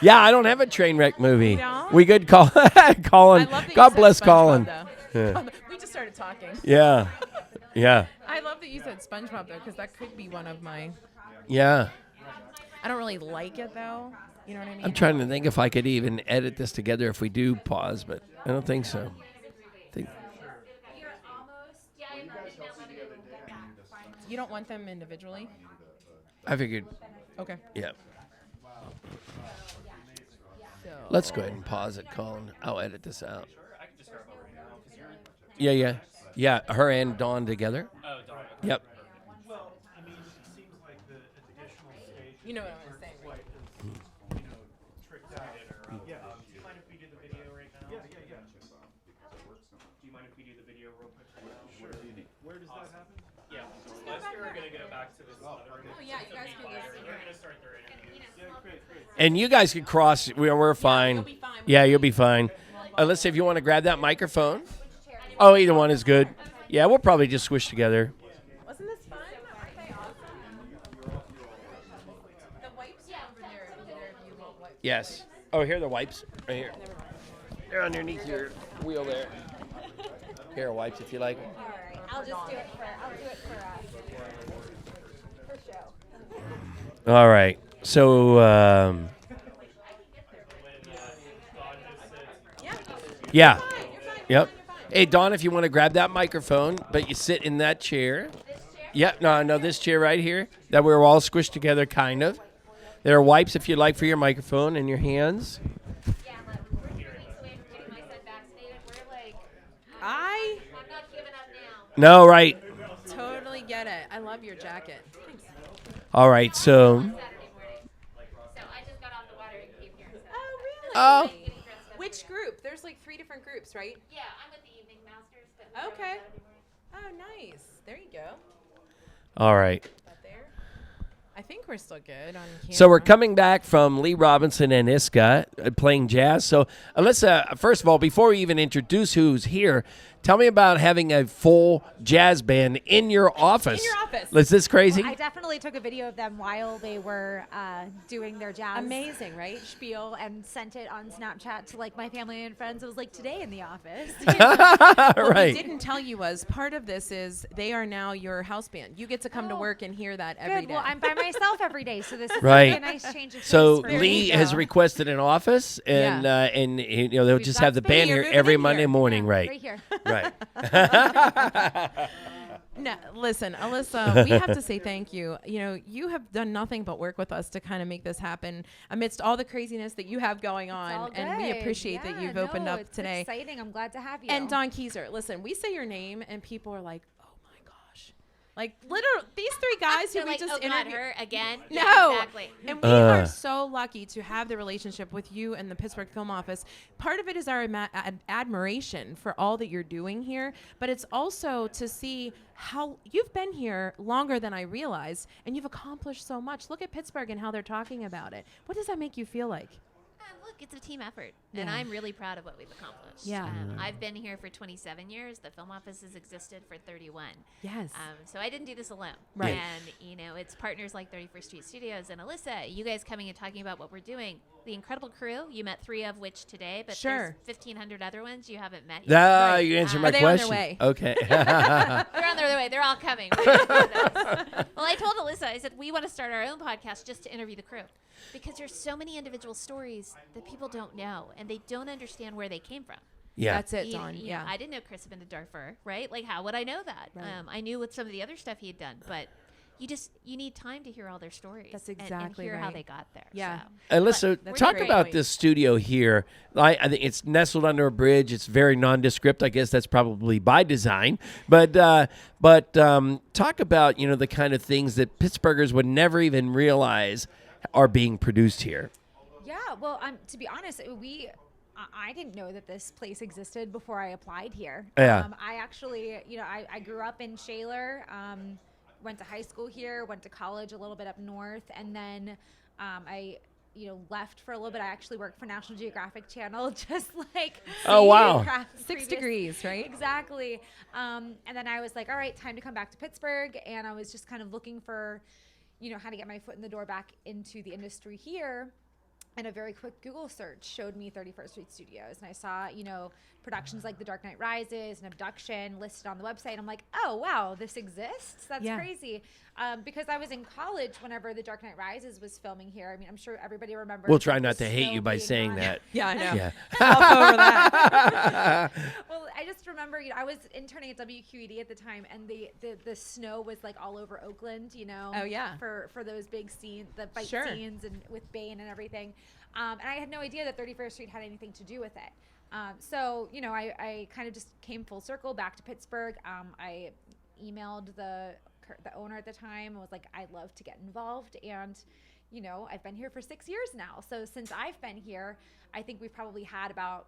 Yeah, I don't have a train wreck movie. You don't? We could call Colin. I love that you God said bless SpongeBob, Colin. though. We just started talking. Yeah. Yeah. I love that you said SpongeBob, though, because that could be one of my... Yeah. I don't really like it, though. You know what I mean? I'm trying to think if I could even edit this together if we do pause, but I don't think so. You don't want them individually? I figured, Okay. yeah. So, Let's go ahead and pause it, Colin. I'll edit this out. Yeah, yeah. Yeah, her and Dawn together. Oh, Dawn. Yep. Well, I mean, it seems like the additional stage. you know what I'm saying, right? Tricked out. Yeah. Do you mind if we do the video right now? Yeah. Do you mind if we do the video real quick right now? Sure. Where does that happen? Yeah. We're going to go back to this other room. Oh, yeah, you guys can go. We're going to start the interview. Yeah, great. And you guys can cross. We're fine. You'll be fine. Yeah, you'll be fine. Alyssa, if you want to grab that microphone. Oh, either one is good. Yeah, we'll probably just squish together. Wasn't this fun? Aren't they awesome? The wipes over there. If you want wipes. Yes. Oh, here are the wipes. Right here. They're underneath your wheel there. Here are wipes if you like. All right, I'll just do it for show. All right. So, yeah. Yep. Hey, Dawn, if you want to grab that microphone, but you sit in that chair. Yep. No, this chair right here that we're all squished together, kind of. There are wipes if you like for your microphone and your hands. Yeah, look, we're 3 weeks away from getting my son vaccinated. We're like, I I'm not giving up now. No, right. totally get it. I love your jacket. Thanks. All right. So, Saturday morning. So I just got off the water and came here. So. Oh, really? oh, Getting dressed up. Which group? There's like 3 different groups, right? Yeah, I'm with the Evening Masters. But we Okay. don't know. Oh, nice. There you go. all right. That there. I think we're still good on camera. So we're coming back from Lee Robinson and ISKA playing jazz. So Alyssa, first of all, before we even introduce who's here, tell me about having a full jazz band in your office. In your office. Is this crazy? I definitely took a video of them while they were doing their jazz Amazing, right? spiel and sent it on Snapchat to like my family and friends. It was like today in the office. What Right. we didn't tell you was part of this is they are now your house band. You get to come to Oh, work and hear that every Good. day. Well, I'm by myself every day, so this is Right. like a nice change of pace So for Lee me. has requested an office, and Yeah. and you know they'll just got have the space. band You're here moving every in Monday here. morning, right right? here. Right. No, listen, Alyssa, we have to say thank you. You know, you have done nothing but work with us to kind of make this happen amidst all the craziness that you have going It's all on, and we good. appreciate that Yeah, you've opened no, up it's today. Exciting. I'm glad to have you. And Don Keezer, listen, we say your name, and people are like, "Oh my gosh!" Like literally, these 3 guys who They're we like, just oh, God, interviewed. her again? No, Yeah, exactly. and we are so lucky to have the relationship with you and the Pittsburgh Film Office. Part of it is our admiration for all that you're doing here, but it's also to see how you've been here longer than I realized, and you've accomplished so much. Look at Pittsburgh and how they're talking about it. What does that make you feel like? Look, it's a team effort, and Yeah. I'm really proud of what we've accomplished. Yeah. I've been here for 27 years. The film office has existed for 31. Yes. So I didn't do this alone. Right. And, you know, it's partners like 31st Street Studios and Alyssa, you guys coming and talking about what we're doing. The incredible crew, you met 3 of which today, but Sure. there's 1,500 other ones you haven't met yet. Ah, you answered my Are they on their question. way? Okay. They're on their way. They're all coming. We're gonna do this. Well, I told Alyssa, I said, we want to start our own podcast just to interview the crew. Because there's so many individual stories that people don't know, and they don't understand where they came from. Yeah. That's it, You- Dawn. you know, Yeah. I didn't know Chris had been to Darfur, right? Like, how would I know that? Right. I knew with some of the other stuff he had done, but you need time to hear all their stories. That's and exactly hear how right. they got there. Yeah. So. Alyssa, That's talk great. about this studio here. I think it's nestled under a bridge. It's very nondescript. I guess that's probably by design. But talk about the kind of things that Pittsburghers would never even realize are being produced here. Yeah, well, to be honest, I didn't know that this place existed before I applied here. Yeah. I actually, I grew up in Shaler, went to high school here, went to college a little bit up north, and then I left for a little bit. I actually worked for National Geographic Channel, just like Oh, wow. 6 degrees, right? Exactly. And then I was like, all right, time to come back to Pittsburgh, and I was just kind of looking for, how to get my foot in the door back into the industry here. And a very quick Google search showed me 31st Street Studios. And I saw, productions like The Dark Knight Rises and Abduction listed on the website. I'm like, oh, wow, this exists? That's crazy. Because I was in college whenever The Dark Knight Rises was filming here. I mean, I'm sure everybody remembers. We'll try not to hate you by saying on. that. Yeah, I know. Yeah. Hop over that. Well, I just remember, I was interning at WQED at the time, and the snow was like all over Oakland, Oh, yeah. for those big scenes, the fight Sure. scenes, and with Bane and everything. And I had no idea that 31st Street had anything to do with it. So, I kind of just came full circle back to Pittsburgh. I emailed the owner at the time and was like, I'd love to get involved. And, I've been here for 6 years now. So since I've been here, I think we've probably had about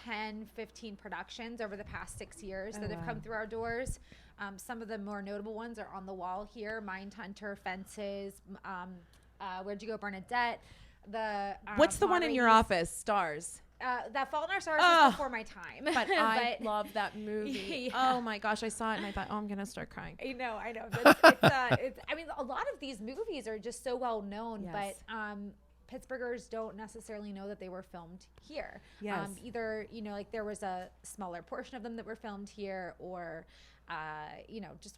10, 15 productions over the past 6 years that have come through our doors. Some of the more notable ones are on the wall here: Mindhunter, Fences, Where'd You Go, Bernadette. What's the one in your office? Stars. That Fault in Our Stars was before my time. But I love that movie. Yeah. Oh my gosh, I saw it and I thought, oh, I'm gonna start crying. I know. I mean, a lot of these movies are just so well known, Yes. but Pittsburghers don't necessarily know that they were filmed here. Yes. Either, like there was a smaller portion of them that were filmed here, or, just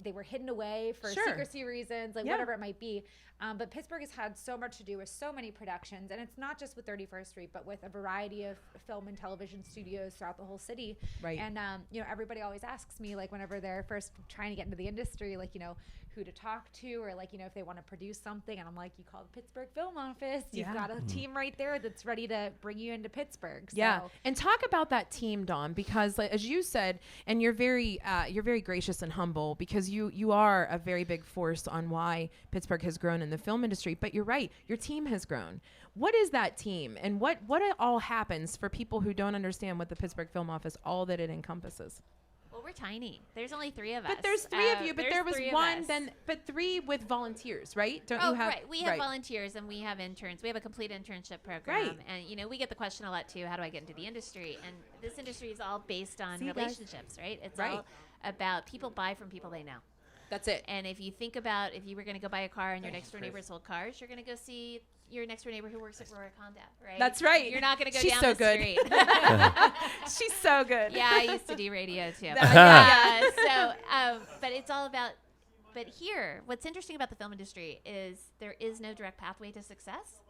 they were hidden away for Sure. secrecy reasons, like Yeah. whatever it might be. But Pittsburgh has had so much to do with so many productions, and it's not just with 31st Street, but with a variety of film and television studios throughout the whole city. Right. And, everybody always asks me, like, whenever they're first trying to get into the industry, like, who to talk to, or like, if they want to produce something. And I'm like, you call the Pittsburgh Film Office. You've got a team right there that's ready to bring you into Pittsburgh. So. Yeah, and talk about that team, Dawn, because like, as you said, and you're very gracious and humble, because you are a very big force on why Pittsburgh has grown in the film industry. But you're right, your team has grown. What is that team, and what all happens for people who don't understand what the Pittsburgh Film Office, all that it encompasses? Well, we're tiny. There's only 3 of us. But there's 3 of you, but there was 3 of one, us. but 3 with volunteers, right? Don't Oh, you have? right. We have volunteers and we have interns. We have a complete internship program. Right. And, we get the question a lot, too, how do I get into the industry? And this industry is all based on See, guys? relationships, right? It's Right. all about people buy from people they know. That's it. And if you think about if you were going to go buy a car and your next door neighbor sold cars, you're going to go see your next door neighbor who works at Rohrich Honda, right? That's right. You're not going to go She's down so the good. street. She's so good. Yeah, I used to do radio too. But it's all about. But here, what's interesting about the film industry is there is no direct pathway to success.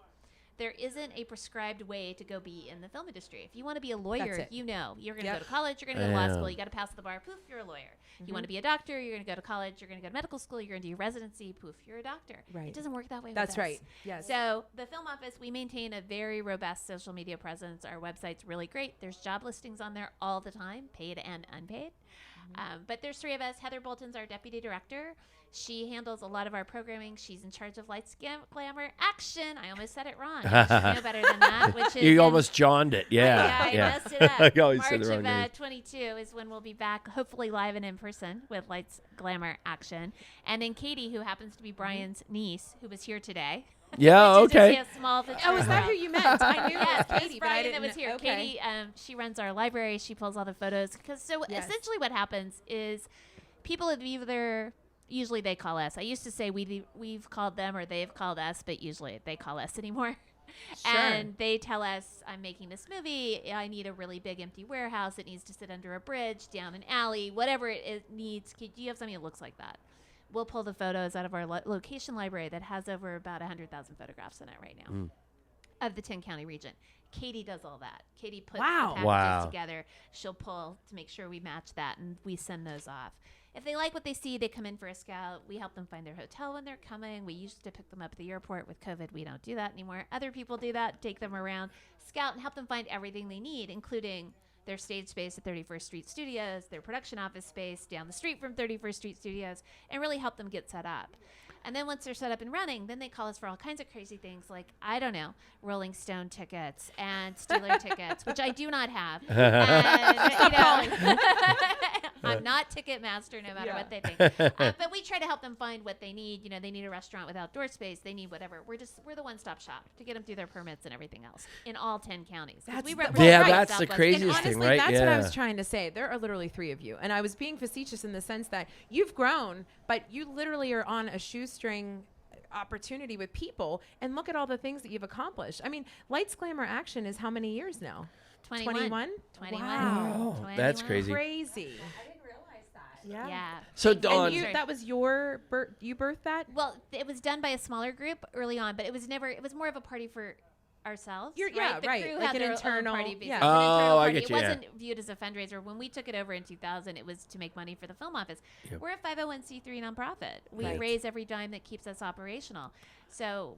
There isn't a prescribed way to go be in the film industry. If you want to be a lawyer, you're going to go to college, you're going to go to law school, you got to pass the bar, poof, you're a lawyer. You want to be a doctor, you're going to go to college, you're going to go to medical school, you're going to do your residency, poof, you're a doctor. Right. It doesn't work that way with That's us. right. Yes. So the Film Office, we maintain a very robust social media presence. Our website's really great. There's job listings on there all the time, paid and unpaid. But there's 3 of us. Heather Bolton's our deputy director. She handles a lot of our programming. She's in charge of lights, glamour, action. I almost said it wrong. I should know better than that. Which is You almost jawned it. Yeah. I messed it up. You always March said the wrong of name. 22 is when we'll be back, hopefully live and in person with lights, glamour, action. And then Katie, who happens to be Brian's niece, who was here today. Yeah, Which is okay. just a small picture Oh, is of that her. who you meant? I knew Yes, it was Katie, Katie, but I Brian didn't that was here. know. Okay. Katie, she runs our library. She pulls all the photos. Yes. Essentially what happens is people have either, usually they call us. I used to say we've called them or they've called us, but usually they call us anymore. Sure. And they tell us, I'm making this movie. I need a really big empty warehouse. It needs to sit under a bridge, down an alley, whatever it needs. Do you have something that looks like that? We'll pull the photos out of our location library that has over about 100,000 photographs in it right now of the 10-county region. Katie does all that. Katie puts the packages Wow. together. She'll pull to make sure we match that, and we send those off. If they like what they see, they come in for a scout. We help them find their hotel when they're coming. We used to pick them up at the airport. With COVID, we don't do that anymore. Other people do that, take them around, scout, and help them find everything they need, including their stage space at 31st Street Studios, their production office space down the street from 31st Street Studios, and really help them get set up. And then once they're set up and running, then they call us for all kinds of crazy things like, I don't know, Rolling Stone tickets and Steeler tickets, which I do not have. And, I'm not Ticketmaster, no matter what they think. But we try to help them find what they need. You know, they need a restaurant with outdoor space. They need whatever. We're the one-stop shop to get them through their permits and everything else in all 10 counties. That's we that's the Southwest. craziest And thing, honestly, right? that's what I was trying to say. There are literally 3 of you. And I was being facetious in the sense that you've grown, but you literally are on a shoestring opportunity with people. And look at all the things that you've accomplished. I mean, Lights, Glamour, Action is how many years now? 21. Wow. Oh, that's crazy. Crazy. I didn't realize that. Yeah. So, Dawn. And that was your you birthed that? Well, it was done by a smaller group early on, but it was more of a party for ourselves. You're- right? yeah, The right. crew Like had an their internal- own party. yeah. An internal I party. get It you, yeah. wasn't viewed as a fundraiser. When we took it over in 2000, it was to make money for the film office. Yep. We're a 501c3 nonprofit. We Right. raise every dime that keeps us operational. So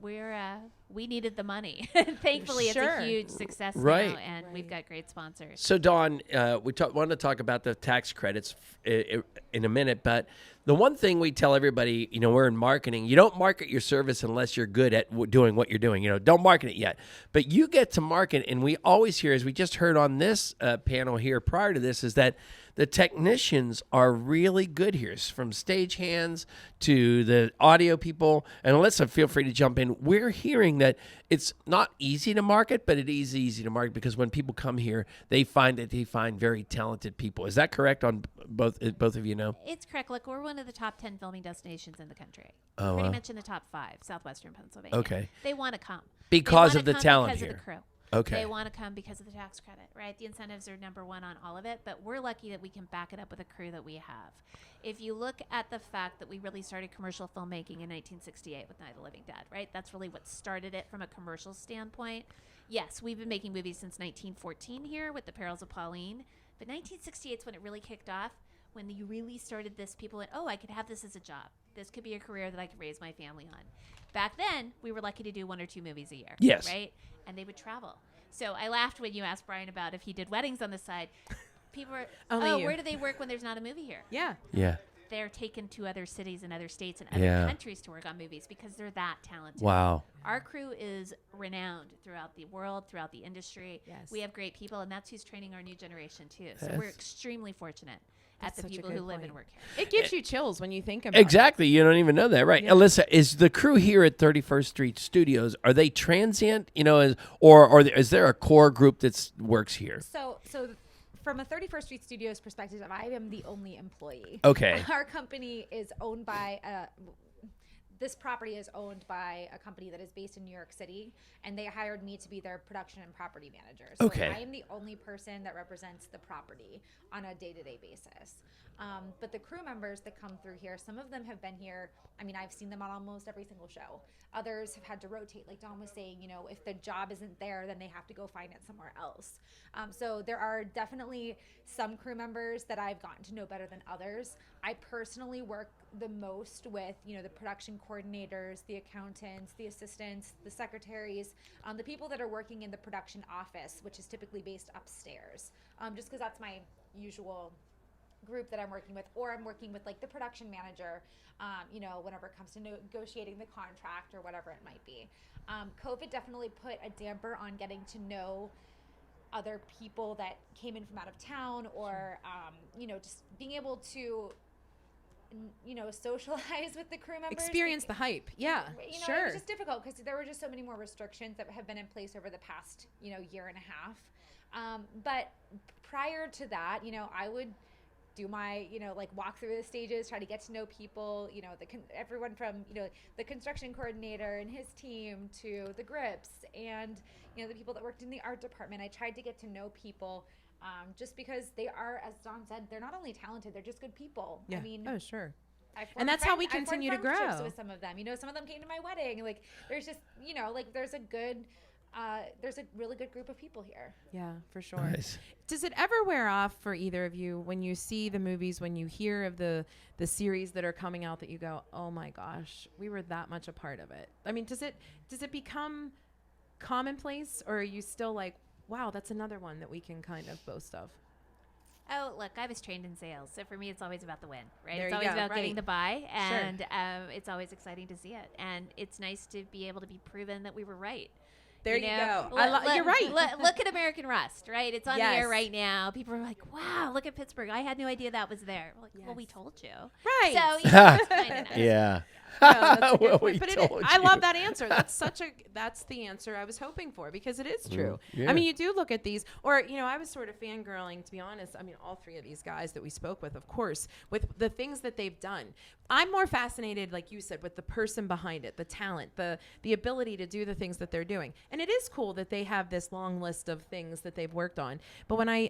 we neaded the money. Thankfully, Sure. it's a huge success Right. now, and we've got great sponsors. So, Dawn, we wanted to talk about the tax credits in a minute, but the one thing we tell everybody, you know, we're in marketing. You don't market your service unless you're good at doing what you're doing. You know, don't market it yet. But you get to market, and we always hear, as we just heard on this panel here prior to this, is that the technicians are really good here, from stagehands to the audio people. And Alyssa, feel free to jump in. We're hearing that it's not easy to market, but it is easy to market because when people come here, they find very talented people. Is that correct on both of you know? It's correct. Look, we're one of the top 10 filming destinations in the country. Oh, Pretty wow. much in the top 5, southwestern Pennsylvania. Okay. They want to come. Because They of the wanna come talent because here. Of the crew. Okay. They want to come because of the tax credit, right? The incentives are number one on all of it, but we're lucky that we can back it up with a crew that we have. If you look at the fact that we really started commercial filmmaking in 1968 with Night of the Living Dead, right? That's really what started it from a commercial standpoint. Yes, we've been making movies since 1914 here with The Perils of Pauline, but 1968 is when it really kicked off, when you really started this, people went, oh, I could have this as a job. This could be a career that I could raise my family on. Back then, we were lucky to do 1 or 2 movies a year. Yes. Right? And they would travel. So I laughed when you asked Brian about if he did weddings on the side. People were, Only you. where do they work when there's not a movie here? Yeah. Yeah. They're taken to other cities and other states and other Yeah. countries to work on movies because they're that talented. Wow. Our crew is renowned throughout the world, throughout the industry. Yes. We have great people, and that's who's training our new generation, too. So That's- we're extremely fortunate at That's the such a people good who live point. and work here. It gives you chills when you think about Exactly. You don't even know that, right? Yeah. Alyssa, is the crew here at 31st Street Studios, are they transient, you know, or is there a core group that works here? So from a 31st Street Studios perspective, I am the only employee. Okay. Our company is owned by this property is owned by a company that is based in New York City, and they hired me to be their production and property manager. So Okay. I am the only person that represents the property on a day-to-day basis. But the crew members that come through here, some of them have been here. I mean, I've seen them on almost every single show. Others have had to rotate, like Dawn was saying, you know, if the job isn't there, then they have to go find it somewhere else. So there are definitely some crew members that I've gotten to know better than others. I personally work the most with, you know, the production coordinators, the accountants, the assistants, the secretaries, the people that are working in the production office, which is typically based upstairs, just because that's my usual group that I'm working with, or I'm working with like the production manager, you know, whenever it comes to negotiating the contract or whatever it might be. COVID definitely put a damper on getting to know other people that came in from out of town, or, you know, just being able to, you know, socialize with the crew members. Experience the hype. Yeah, You know, sure. it was just difficult because there were just so many more restrictions that have been in place over the past, you know, year and a half. But prior to that, you know, I would do my, you know, like walk through the stages, try to get to know people, you know, everyone from, you know, the construction coordinator and his team to the grips and, you know, the people that worked in the art department. I tried to get to know people just because they are, as Dawn said, they're not only talented, they're just good people. Yeah. I mean, oh, sure. I've And formed that's how we I've formed continue to friendships grow. with some of them. You know, some of them came to my wedding. Like, there's just, you know, like there's a really good group of people here. Yeah, for sure. Nice. Does it ever wear off for either of you when you see the movies, when you hear of the series that are coming out, that you go, oh my gosh, we were that much a part of it? I mean, does it become commonplace, or are you still like, wow, that's another one that we can kind of boast of? Oh, look, I was trained in sales. So for me, it's always about the win, right? There It's you always go, about getting right. the buy. Sure. And it's always exciting to see it. And it's nice to be able to be proven that we were right. There you know? go. You're right. Look at American Rust, right? It's on the Yes. air right now. People are like, wow, look at Pittsburgh. I had no idea that was there. We're like, well, we told you. Right. So, you know, it's kind of nice. Yeah. No, that's a good Well, point. we But told I love you. that answer. That's the answer I was hoping for, because it is true. yeah. I mean, you do look at these, or, you know, I was sort of fangirling, to be honest. I mean, all three of these guys that we spoke with, of course, with the things that they've done. I'm more fascinated, like you said, with the person behind it, the talent, the ability to do the things that they're doing. And it is cool that they have this long list of things that they've worked on. But when I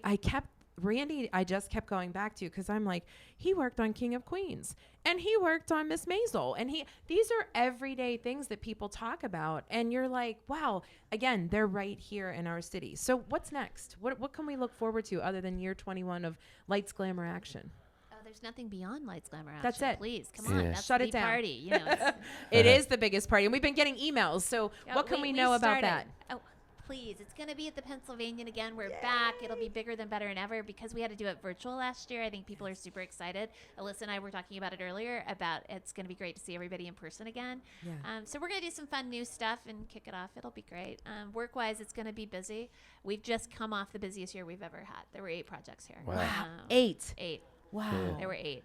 just kept going back to, because I'm like, he worked on King of Queens and he worked on Miss Maisel, and these are everyday things that people talk about, and you're like, wow, again, they're right here in our city. So what's next? What can we look forward to other than year 21 of Lights, Glamour, Action? Oh, there's nothing beyond Lights, Glamour, Action. That's it. Please, come on. Yeah. That's Shut the it down. party. You know, it's, It is the biggest party, and we've been getting emails. So yeah, what can we know about that? Oh, please. It's going to be at the Pennsylvanian again. We're back. It'll be bigger than better than ever because we had to do it virtual last year. I think people are super excited. Alyssa and I were talking about it earlier about it's going to be great to see everybody in person again. Yeah. So we're going to do some fun new stuff and kick it off. It'll be great. Work-wise, it's going to be busy. We've just come off the busiest year we've ever had. There were 8 projects here. Wow. 8. 8. Wow. There were 8.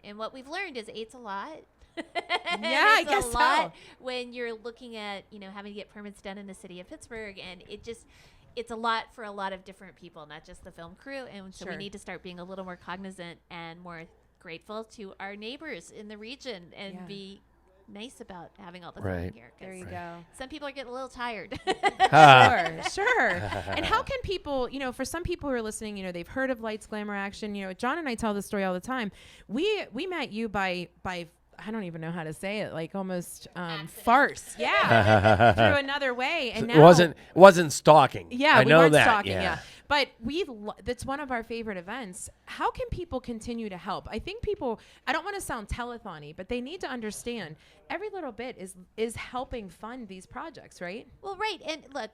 And what we've learned is 8's a lot. Yeah, I guess a lot so. when you're looking at, you know, having to get permits done in the city of Pittsburgh, and it's a lot for a lot of different people, not just the film crew. And so we Sure. need to start being a little more cognizant and more grateful to our neighbors in the region and Yeah. be nice about having all the Right. film here. 'Cause There you go. some people are getting a little tired. Sure. And how can people, you know, for some people who are listening, you know, they've heard of Lights, Glamour, Action. You know, John and I tell this story all the time. We met you by I don't even know how to say it, like almost farce. Yeah. Through another way. And now It wasn't stalking. yeah, I we know weren't that. stalking. Yeah. But that's one of our favorite events. How can people continue to help? I think people, I don't want to sound telethon-y, but they need to understand every little bit is helping fund these projects, right? Well, right. And look,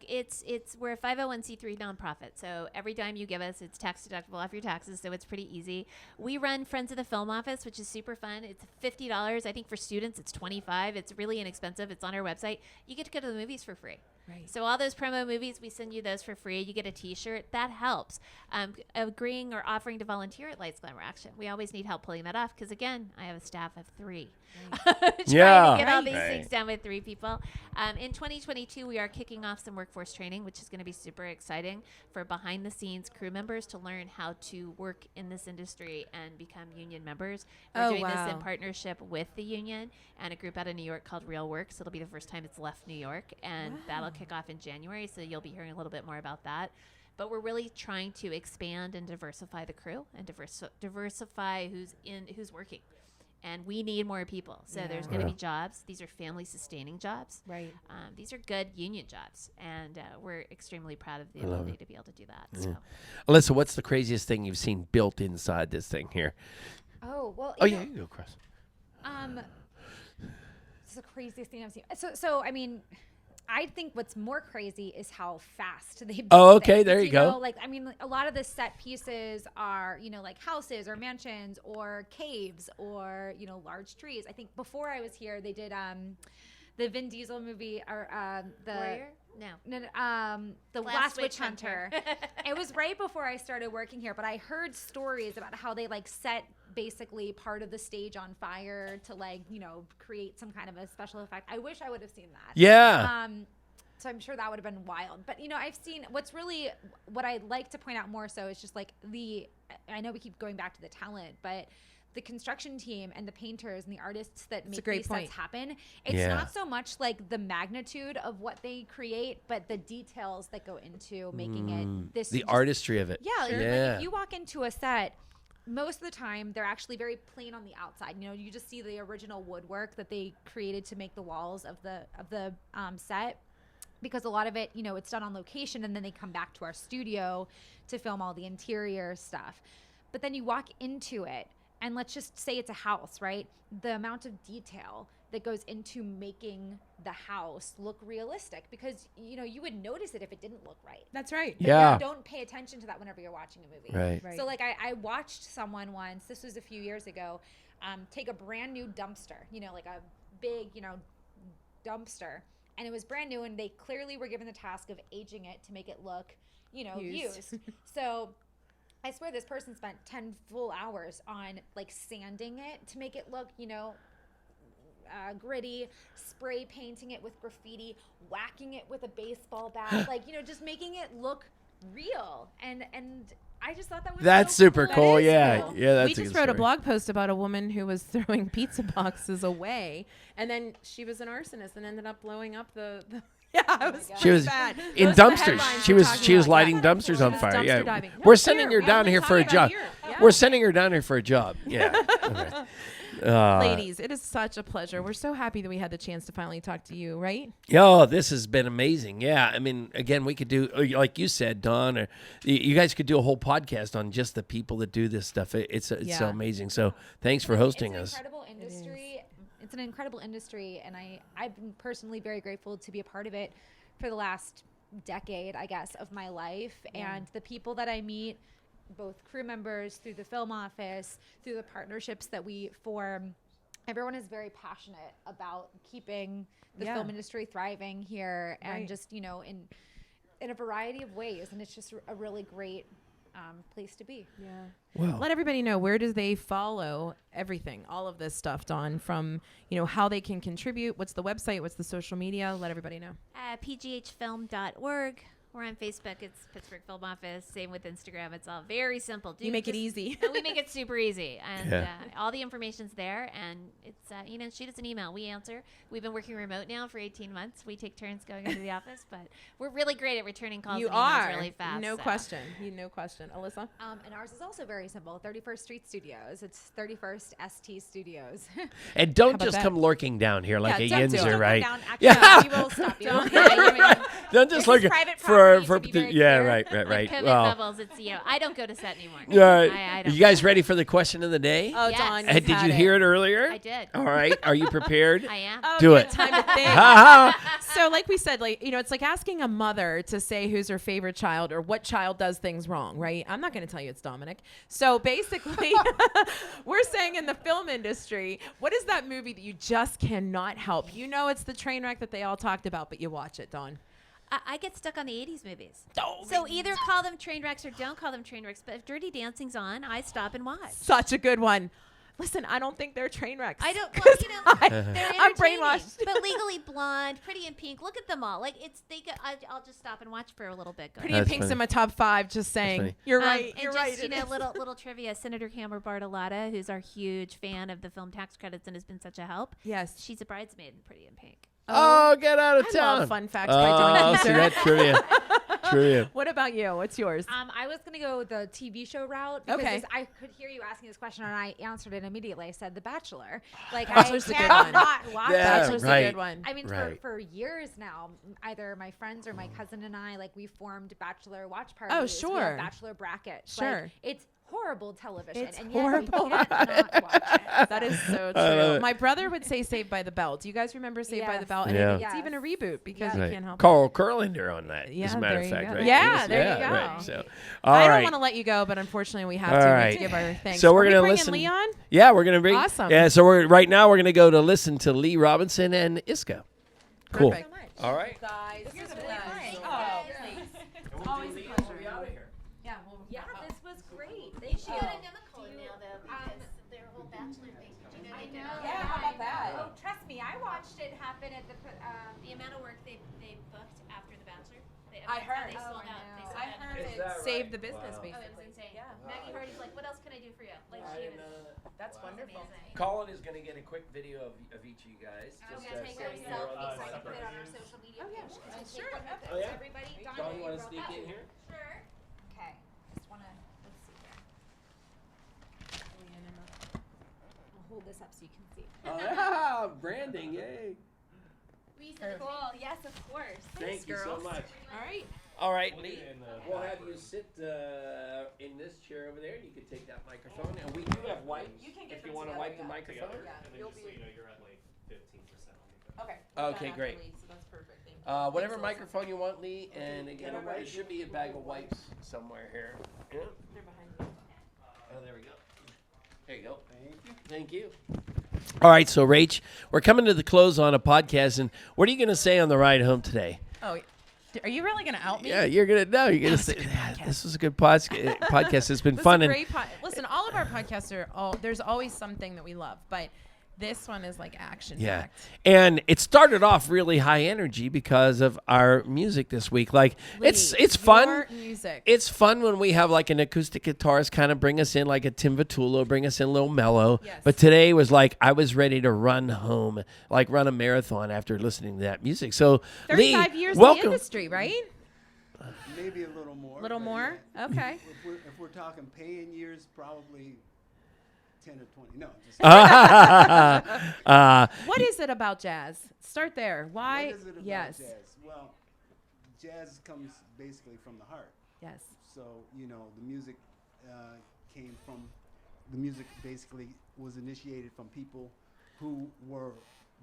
we're a 501c3 nonprofit. So every dime you give us, it's tax deductible off your taxes. So it's pretty easy. We run Friends of the Film Office, which is super fun. It's $50. I think for students, it's $25. It's really inexpensive. It's on our website. You get to go to the movies for free. Right. So all those promo movies, we send you those for free. You get a T-shirt. That helps. Agreeing or offering to volunteer at Lights, Glamour, Action. We always need help pulling that off because, again, I have a staff of 3. Trying to get all these things done with 3 people. In 2022, we are kicking off some workforce training, which is going to be super exciting for behind-the-scenes crew members to learn how to work in this industry and become union members. We're doing this in partnership with the union and a group out of New York called Real Works. It'll be the first time it's left New York, and that'll kick off in January, so you'll be hearing a little bit more about that. But we're really trying to expand and diversify the crew and diversify who's working. And we need more people. So there's going to be jobs. These are family-sustaining jobs. Right. These are good union jobs. And we're extremely proud of the ability to be able to do that. Yeah. So. Alyssa, what's the craziest thing you've seen built inside this thing here? Oh, well. Oh, yeah, you go, Chris. It's the craziest thing I've seen. So I mean, I think what's more crazy is how fast they build Oh, okay, things. there you go. Know, like, I mean, a lot of the set pieces are, you know, like houses or mansions or caves or, you know, large trees. I think before I was here, they did the Vin Diesel movie or the Warrior? No. the Last Witch Hunter. It was right before I started working here, but I heard stories about how they like set basically part of the stage on fire to like, you know, create some kind of a special effect. I wish I would have seen that. Yeah. So I'm sure that would have been wild. But, you know, I've seen what I'd like to point out more so is just like I know we keep going back to the talent, but the construction team and the painters and the artists that make these sets happen. It's not so much like the magnitude of what they create, but the details that go into making it this. The artistry of it. Yeah. Like if you walk into a set, most of the time they're actually very plain on the outside. You know, you just see the original woodwork that they created to make the walls of the set. Because a lot of it, you know, it's done on location and then they come back to our studio to film all the interior stuff. But then you walk into it and let's just say it's a house, right? The amount of detail that goes into making the house look realistic because, you know, you would notice it if it didn't look right. That's right. But Yeah. you don't pay attention to that whenever you're watching a movie. Right. So like I watched someone once, this was a few years ago, take a brand new dumpster, you know, like a big, you know, dumpster, and it was brand new, and they clearly were given the task of aging it to make it look, used. So I swear this person spent 10 full hours on like sanding it to make it look, gritty, spray painting it with graffiti, whacking it with a baseball bat, like, just making it look real. And I just thought that was That's so super cool. That is Yeah. cool. Yeah. That's We just wrote a blog post about a woman who was throwing pizza boxes away, and then she was an arsonist and ended up blowing up the it was She was bad. in Those are the dumpsters. headlines She we're was talking about. lighting Yeah. dumpsters She on was fire. dumpster Yeah. diving. No, We're it's sending here. her down We're here for a talking job. about here. Yeah. We're sending her down here for a job. Yeah. Okay. Ladies, it is such a pleasure. We're so happy that we had the chance to finally talk to you, right? Yo, this has been amazing. Yeah, I mean, again, we could do, like you said, Dawn, or you guys could do a whole podcast on just the people that do this stuff. It's so Yeah. amazing. So thanks for hosting us. It's an incredible industry. It's an incredible industry, and I've been personally very grateful to be a part of it for the last decade, I guess, of my life. And the people that I meet, both crew members, through the film office, through the partnerships that we form, everyone is very passionate about keeping the film industry thriving here, and just, in a variety of ways. And it's just a really great place to be. Yeah. Well, Let everybody know, where do they follow everything, all of this stuff, Dawn, from, how they can contribute? What's the website? What's the social media? Let everybody know. pghfilm.org. We're on Facebook. It's Pittsburgh Film Office. Same with Instagram. It's all very simple. You make it easy. We make it super easy. And Yeah. all the information's there. And it's, shoot us an email. We answer. We've been working remote now for 18 months. We take turns going into the office. But we're really great at returning calls You and emails are. really fast. No so. question. No question. Alyssa? And ours is also very simple. 31st Street Studios. It's 31st ST Studios. and don't about just that? come lurking down here like a don't do it. yinzer, Don't right? Down, actually, Yeah. we will stop you. Don't just This is look private for property, to be very yeah, clear. right. Like COVID Well, bubbles. It's, I don't go to set anymore. yeah. I don't. You guys ready for the question of the day? Oh, Yes. Dawn, Did you hear it earlier? I did. All right. Are you prepared? I am. Oh, Do good it. time to think. Ha ha. So like we said, it's like asking a mother to say who's her favorite child or what child does things wrong, right? I'm not going to tell you it's Dominic. So basically, we're saying in the film industry, what is that movie that you just cannot help? It's the train wreck that they all talked about, but you watch it, Dawn. I get stuck on the 80s movies. Oh, So either call them train wrecks or don't call them train wrecks. But if Dirty Dancing's on, I stop and watch. Such a good one. Listen, I don't think they're train wrecks. I don't, 'Cause they're I'm entertaining. brainwashed. But Legally Blonde, Pretty in Pink, look at them all. Like I'll just stop and watch for a little bit. Pretty Going. in That's Pink's funny. in my top 5, just saying. funny. You're Um, right. and You're just, right. it is. little trivia. Senator Cameron Bartolotta, who's our huge fan of the film tax credits and has been such a help. Yes. She's a bridesmaid in Pretty in Pink. Oh, get out of I town. love fun facts by Dawn Oh, Keezer. see that trivia. What about you? What's yours? I was going to go the TV show route because Okay. I could hear you asking this question and I answered it immediately. I said The Bachelor. Like, Bachelor's I a good one. cannot watch Yeah, it. Bachelor's right. a good one. I mean, Right. for years now, either my friends or my cousin and I, like, we formed Bachelor watch parties. We sure. have Bachelor brackets. Sure. Like, it's horrible television. It's and horrible. Yet you can't not watch it. That is so love true. it. My brother would say Saved by the Bell. Do you guys remember Saved by the Yes. Bell? And Yeah. it's Yes. even a reboot because you Right. can't help it. Carl Curlinder on that, Yeah, as a matter there of you fact, go. right? Yeah, Yes, there you Right. go. So, I all don't right. want to let you go, but unfortunately we have All to. We right. have to give our thanks. So we're Are we gonna bringing listen. Lee on? Yeah, we're gonna bring. Awesome. Yeah, so right now we're gonna go to listen to Lee Robinson and ISKA. Cool. Perfect. All right. Guys, here's really what fun. Oh, thanks. It's always a pleasure. Yeah, Yeah, this was great. They should go to Nemacolin now, though, because their whole Bachelor thing. Did you know they did? Yeah, how about that? Oh, trust me, I watched it happen at the. The amount of work they booked after The Bachelor. I heard. They sold out. They sold I out. heard Is it that saved right? the business, Wow. Oh, it was basically. insane. Yeah. Maggie Hardy's like, what else can I do for you? Like, she was That's wonderful. amazing. Colin is gonna get a quick video of each of you guys. I'm Just, gonna take a saying selfie you're so I can separate. put it on our social media page. Can I take one with Oh, yeah? everybody? Don, Donna, you want to broke sneak up? in here? Sure. Okay. Just wanna let's see here. I'll hold this up so you can see. Oh, yeah, branding, yay. We said cool. Yes, of course. Thank you so much. All right. All right, Lee. We'll have you sit in this chair over there, and you can take that microphone. And we do have wipes You can get if you them want to together, wipe the yeah. microphone. Yeah, And then you'll just be so you know, you're at like 15% on the okay. Okay, great. So that's perfect. Thank you. Whatever Thanks, Alyssa. microphone you want, Lee. And again, there should be a bag of wipes somewhere here. Yeah. They're behind you. Oh, there we go. There you go. Thank you. All right, so Rach, we're coming to the close on a podcast, and what are you going to say on the ride home today? Oh, are you really going to out me? Yeah, you're going to say, this was a good podcast. It's been fun. Listen, all of our podcasts there's always something that we love, but this one is like action packed. And it started off really high energy because of our music this week. Like it's fun. Your music. It's fun when we have like an acoustic guitarist kind of bring us in, like a Tim Vitullo, bring us in a little mellow. Yes. But today was like I was ready to run home, like run a marathon after listening to that music. So 35 Lee, years welcome. in the industry, right? Maybe a little more. A little but more? yeah. Okay. If we're talking paying years, probably 10 or 20. No, just What is it about jazz? Start there. Why? What is it about yes. jazz? Well, jazz comes basically from the heart. Yes. So, the music came from, the music basically was initiated from people who were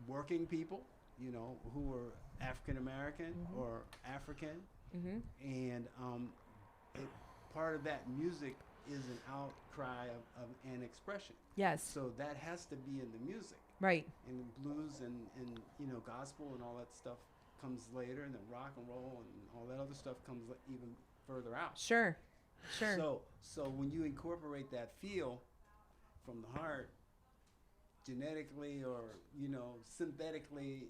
working people, who were African American or African. And part of that music is an outcry of an expression. Yes. So that has to be in the music. Right. And blues and gospel and all that stuff comes later, and then rock and roll and all that other stuff comes even further out. Sure. So when you incorporate that feel from the heart, genetically or synthetically,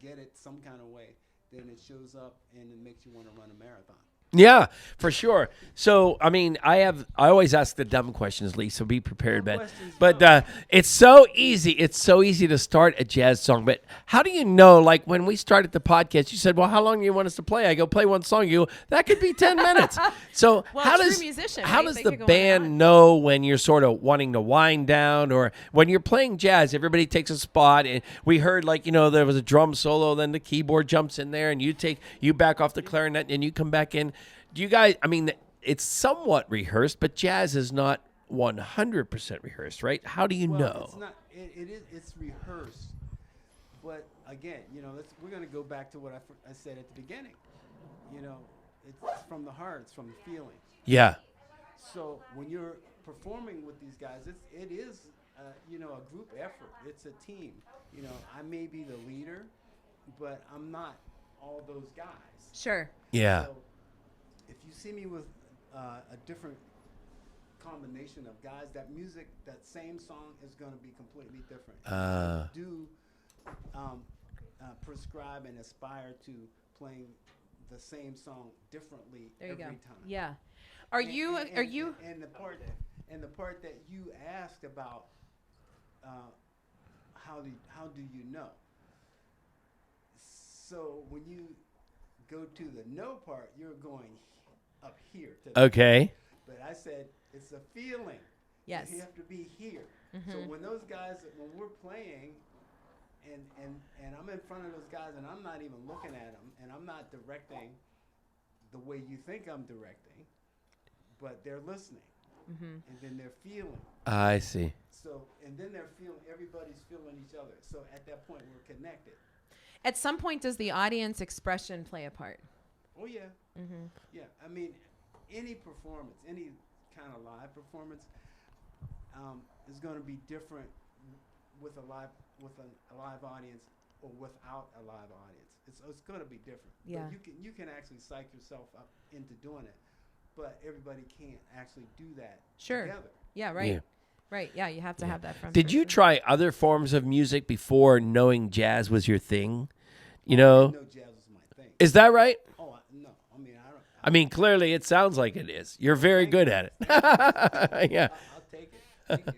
get it some kind of way, then it shows up and it makes you want to run a marathon. Yeah, for sure. So, I mean, I always ask the dumb questions, Lee, so be prepared. But it's so easy. It's so easy to start a jazz song. But how do you know, like when we started the podcast, you said, well, how long do you want us to play? I go, play one song. You go, that could be 10 minutes. So Well, how true does musician, how right? does They the could go on and band on. know when you're sort of wanting to wind down, or when you're playing jazz, everybody takes a spot, and we heard there was a drum solo, then the keyboard jumps in there, and you back off the clarinet and you come back in. Do you guys, I mean, it's somewhat rehearsed, but jazz is not 100% rehearsed, right? How do you know? It's not. It's rehearsed, but again, we're going to go back to what I said at the beginning. It's from the heart. It's from the feeling. Yeah. So when you're performing with these guys, it is a group effort. It's a team. I may be the leader, but I'm not all those guys. Sure. Yeah. So if you see me with a different combination of guys, that same song is going to be completely different. Do prescribe and aspire to playing the same song differently every time. Yeah. Are you? And the part that you asked about, how do you know? So when you go to the no part, you're going up here. Okay. But I said it's a feeling. Yes. You have to be here. So when those guys, when we're playing, and I'm in front of those guys, and I'm not even looking at them, and I'm not directing the way you think I'm directing, but they're listening, and then they're feeling. I see. So, and then they're feeling. Everybody's feeling each other. So at that point, we're connected. At some point, does the audience expression play a part? Oh yeah. Yeah. I mean, any performance, any kind of live performance, is going to be different with a live audience or without a live audience. It's going to be different. Yeah. But you can actually psych yourself up into doing it, but everybody can't actually do that together. Yeah. Right. Yeah. Right. Yeah. You have to have that from. Did you try other forms of music before knowing jazz was your thing? You know? I know jazz is my thing. Is that right? Oh, no. I mean, I don't. I mean, clearly it sounds like it is. You're very good at it. Yeah. I'll take it. Thank you.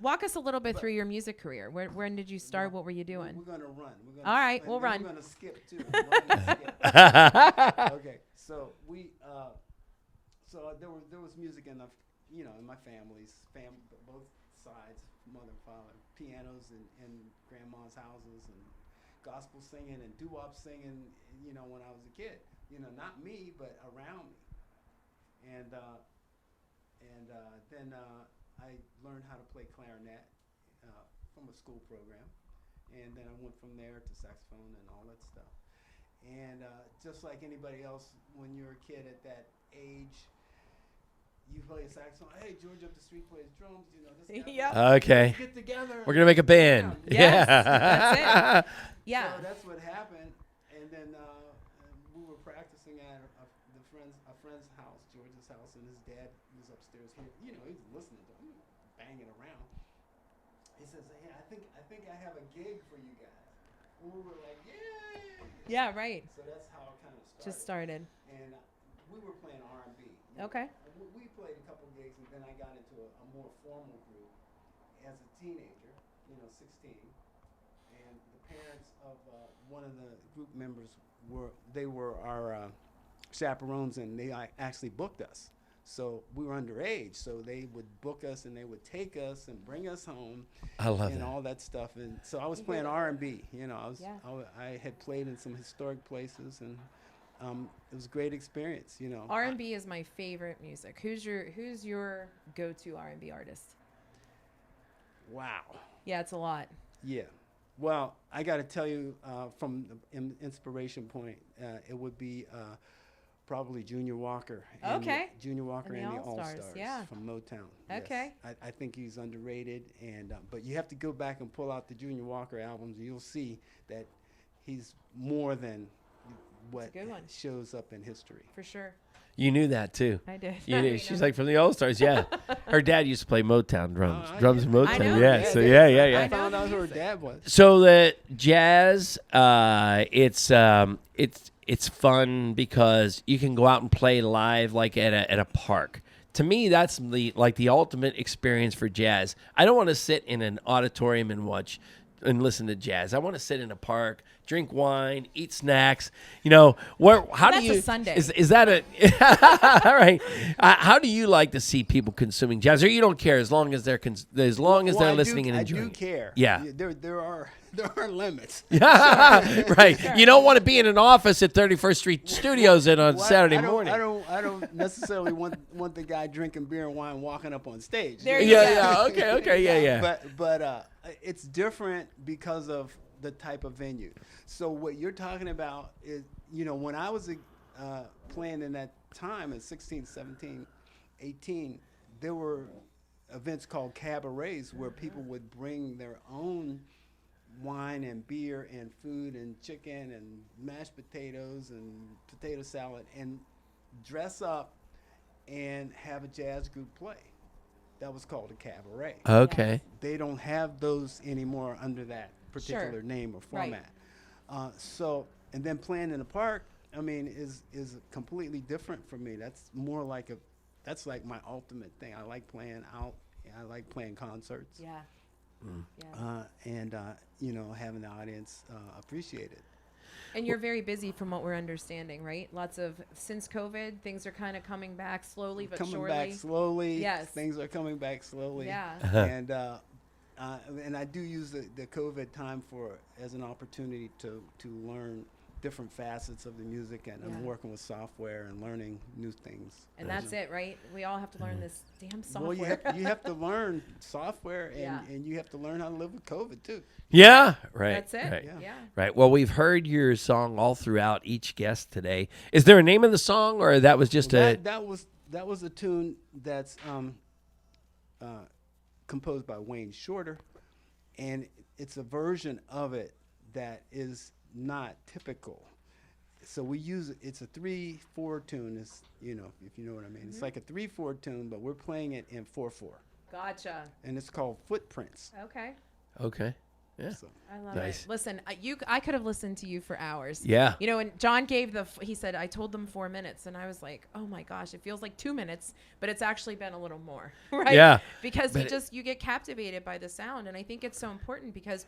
Walk us a little bit through your music career. When did you start? What were you doing? We're going to run. All right, we'll run. We're going to skip, too. Okay, so there was music in in my family's both sides, mother and father, pianos in grandma's houses, and gospel singing and doo-wop singing, when I was a kid. Not me, but around me. And then I learned how to play clarinet from a school program, and then I went from there to saxophone and all that stuff. And just like anybody else, when you're a kid at that age, you play a saxophone. Hey, George up the street plays drums. This guy. Yep. Okay. Get together. We're gonna make a band. Yes, Yeah. that's it. Yeah. So that's what happened, and then we were practicing at a friend's house, George's house, and his dad was upstairs here. You know, he's listening to him banging around. He says, "Hey, I think I have a gig for you guys." And we were like, "Yay!" Yeah, right. So that's how it kind of started. Just started. And we were playing R&B. Okay. We played a couple gigs, and then I got into a more formal group as a teenager, 16. And the parents of one of the group members were our chaperones, and they actually booked us. So we were underage, so they would book us, and they would take us and bring us home. I love and that. all that stuff. And so I was playing R&B. Yeah. I had played in some historic places, and it was a great experience. R&B is my favorite music. Who's your go-to R&B artist? Wow. Yeah, it's a lot. Yeah. Well, I got to tell you, from the inspiration point, it would be probably Junior Walker. Okay. Junior Walker And and the the All-Stars, All-Stars yeah. from Motown. Yes. Okay. I think he's underrated, and but you have to go back and pull out the Junior Walker albums, and you'll see that he's more than what good one. shows up in history. For sure. You knew that too. I did. You knew. She's like from the All Stars. Yeah. Her dad used to play Motown drums. Oh, Drums and I Motown. know. Yeah. Yeah, So yeah. yeah. I know found the out who her music. dad was. So the jazz, it's fun because you can go out and play live like at a park. To me, that's the ultimate experience for jazz. I don't want to sit in an auditorium and watch and listen to jazz. I want to sit in a park, drink wine, eat snacks. How That's do you? a Sunday. Is that a? All right. How do you like to see people consuming jazz, or you don't care as long as they're Well, listening and enjoying? I do care. Yeah. There are limits. Right. You don't want to be in an office at 31st Street Studios on Well, Saturday morning. I don't necessarily want the guy drinking beer and wine walking up on stage. There you Yeah. Okay. Yeah. But it's different because of the type of venue. So what you're talking about is, when I was playing in that time at 16, 17, 18, there were events called cabarets where people would bring their own wine and beer and food and chicken and mashed potatoes and potato salad and dress up and have a jazz group play. That was called a cabaret. Okay. They don't have those anymore under that particular name or Right. format. And then playing in the park, is completely different for me. That's more like that's like my ultimate thing. I like playing out. I like playing concerts. Yeah. And having the audience appreciate it. And you're very busy from what we're understanding, right? Since COVID, things are kind of coming back slowly but Coming surely. back slowly. Yes. Things are coming back slowly. Yeah. And I do use the COVID time as an opportunity to learn different facets of the music, and I'm working with software and learning new things. And that's it, right? We all have to learn this damn software. Well, you have to learn software, and, Yeah. and you have to learn how to live with COVID too. Yeah. Right. That's it. Right. Yeah. Right. Well, we've heard your song all throughout each guest today. Is there a name of the song, or that was just That was a tune that's composed by Wayne Shorter, and it's a version of it that is not typical. So we use it's a 3/4 tune. If you know what I mean. It's like a 3/4 tune, but we're playing it in 4/4, Gotcha. and it's called Footprints. Okay. Okay. Yeah. So I love Nice. it. Listen, I could have listened to you for hours. Yeah. And John gave he said, I told them 4 minutes. And I was like, oh my gosh, it feels like 2 minutes, but it's actually been a little more, right? Yeah. Because But you get captivated by the sound. And I think it's so important because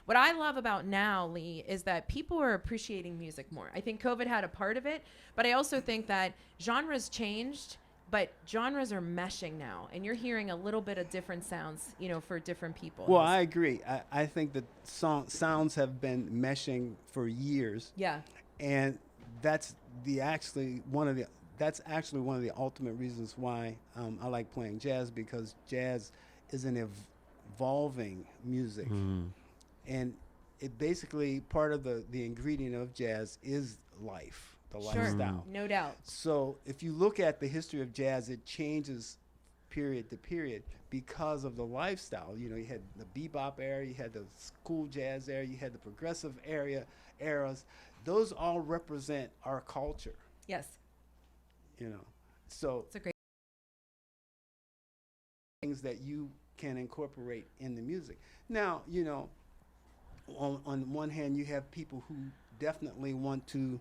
what I love about now, Lee, is that people are appreciating music more. I think COVID had a part of it, but I also think that genres changed, but genres are meshing now, and you're hearing a little bit of different sounds, for different people. well, I agree. I think that sounds have been meshing for years. Yeah. And that's actually one of the ultimate reasons why I like playing jazz, because jazz is an evolving music, and it basically part of the ingredient of jazz is life, the Sure. lifestyle. No doubt. So if you look at the history of jazz, it changes period to period because of the lifestyle. You know, you had the bebop era, you had the cool jazz era, you had the progressive eras. Those all represent our culture, Yes. you know. So It's a great. things that you can incorporate in the music. Now, you know, on one hand, you have people who definitely want to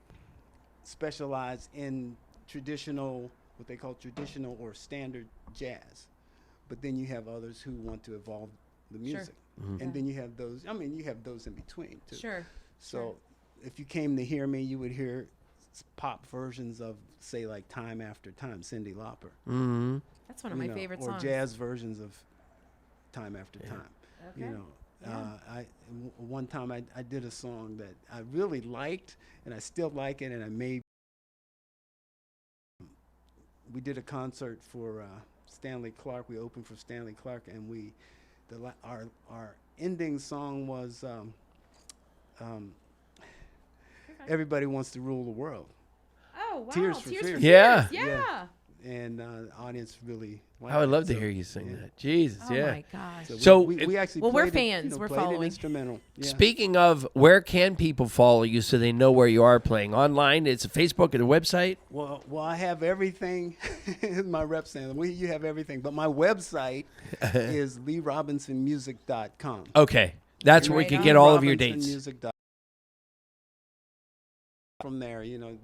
specialize in traditional, what they call traditional or standard jazz. But then you have others who want to evolve the Sure. music. And then you have those, I mean, you have those in between too. Sure. So if you came to hear me, you would hear pop versions of, say, like Time After Time, Cyndi Lauper. Mm-hmm. That's one of you my know, favorite or songs. jazz versions of Time After Time. You Okay. know, one time I did a song that I really liked, and I still like it, and we did a concert for Stanley Clarke. We opened for Stanley Clarke, and our ending song was Everybody Wants to Rule the World. Oh, wow. Tears for Fears. Yeah. Yeah. And the audience really liked I would it. love to So, hear you sing yeah. that. Jesus, Oh yeah. my gosh. So we actually Well, we're played it, fans. We're played an following. instrumental. Yeah. Speaking of, where can people follow you so they know where you are playing? Online? It's a Facebook and a website? Well, I have everything. My rep saying, you have everything. But my website is LeeRobinsonMusic.com. Okay. That's where we Right can on. get all of your dates. LeeRobinsonMusic.com. From there, you know,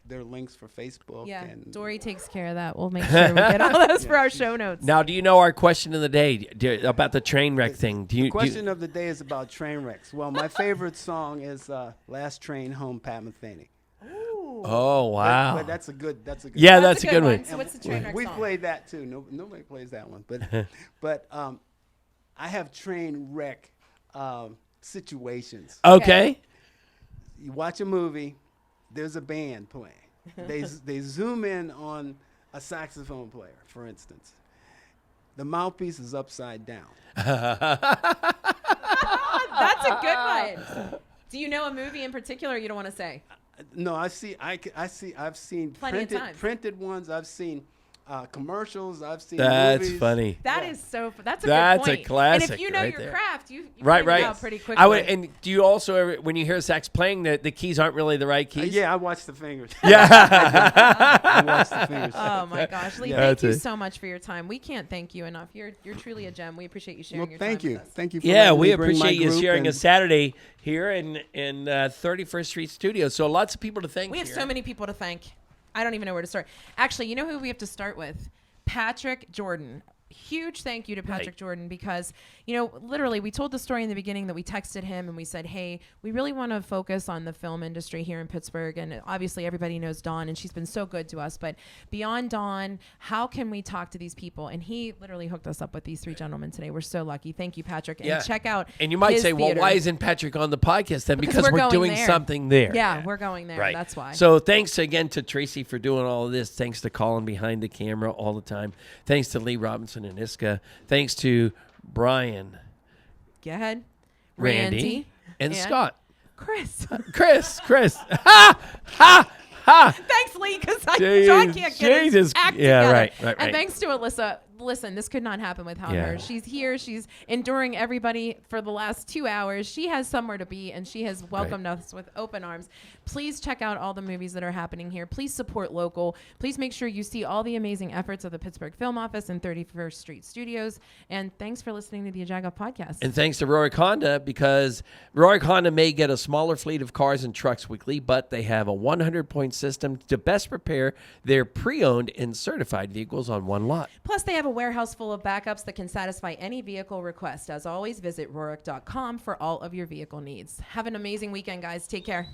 there are links for Facebook. Yeah, and Dory takes care of that. We'll make sure we get all those for our show notes. Now, do you know our question of the day about the train wreck thing? The question of the day is about train wrecks. Well, my favorite song is "Last Train Home, Pat Metheny." Oh, wow. But that's a good. Yeah, that's a good one. So what's the train wreck We song? played that too. Nobody plays that one, but I have train wreck situations. Okay. You watch a movie, there's a band playing. They zoom in on a saxophone player, for instance. The mouthpiece is upside down. That's a good one. Do you know a movie in particular you don't want to say? No, I've seen Plenty of times. printed ones. I've seen commercials. I've seen That's movies. funny. That's a That's good a point. classic And if you know right your there. craft, you Right, figure it right. out pretty quickly. I would, and do you also ever, when you hear sax playing, the keys aren't really the right keys? Yeah, I watch the fingers. Yeah. I watch the fingers. Oh my gosh, Lee! Yeah. Thank That's you it. so much for your time. We can't thank you enough. You're truly a gem. We appreciate you sharing Well, your thank time you. with us. Thank you for Yeah, letting we me bring my appreciate you group sharing a and- Saturday here in 31st Street Studio. So lots of people to thank. We have here. so many people to thank. I don't even know where to start. Actually, you know who we have to start with? Patrick Jordan. Huge thank you to Patrick Right. Jordan because, you know, literally we told the story in the beginning that we texted him and we said, hey, we really want to focus on the film industry here in Pittsburgh. And obviously everybody knows Dawn and she's been so good to us. But beyond Dawn, how can we talk to these people? And he literally hooked us up with these three gentlemen today. We're so lucky. Thank you, Patrick. And Yeah. check out And you might his say, well, theater. why isn't Patrick on the podcast then? Because we're we're going doing there. something there. Yeah, we're going there. Right. That's why. So thanks again to Tracy for doing all of this. Thanks to Colin behind the camera all the time. Thanks to Lee Robinson and ISKA. Thanks to Brian, Go ahead. Randy, and Scott. Chris. Chris. Ha! Ha! Ha! Thanks, Lee, because John Jeez, can't get his Jesus. act Yeah, together. right. And thanks to Alyssa. Listen, this could not happen without Yeah. her. She's here. She's enduring everybody for the last 2 hours. She has somewhere to be, and she has welcomed us with open arms. Please check out all the movies that are happening here. Please support local. Please make sure you see all the amazing efforts of the Pittsburgh Film Office and 31st Street Studios. And thanks for listening to the YaJagoff Podcast. And thanks to Rohrich Honda, because Rohrich Honda may get a smaller fleet of cars and trucks weekly, but they have a 100-point system to best prepare their pre-owned and certified vehicles on one lot. Plus, they have a warehouse full of backups that can satisfy any vehicle request. As always, visit Rohrich.com for all of your vehicle needs. Have an amazing weekend, guys. Take care.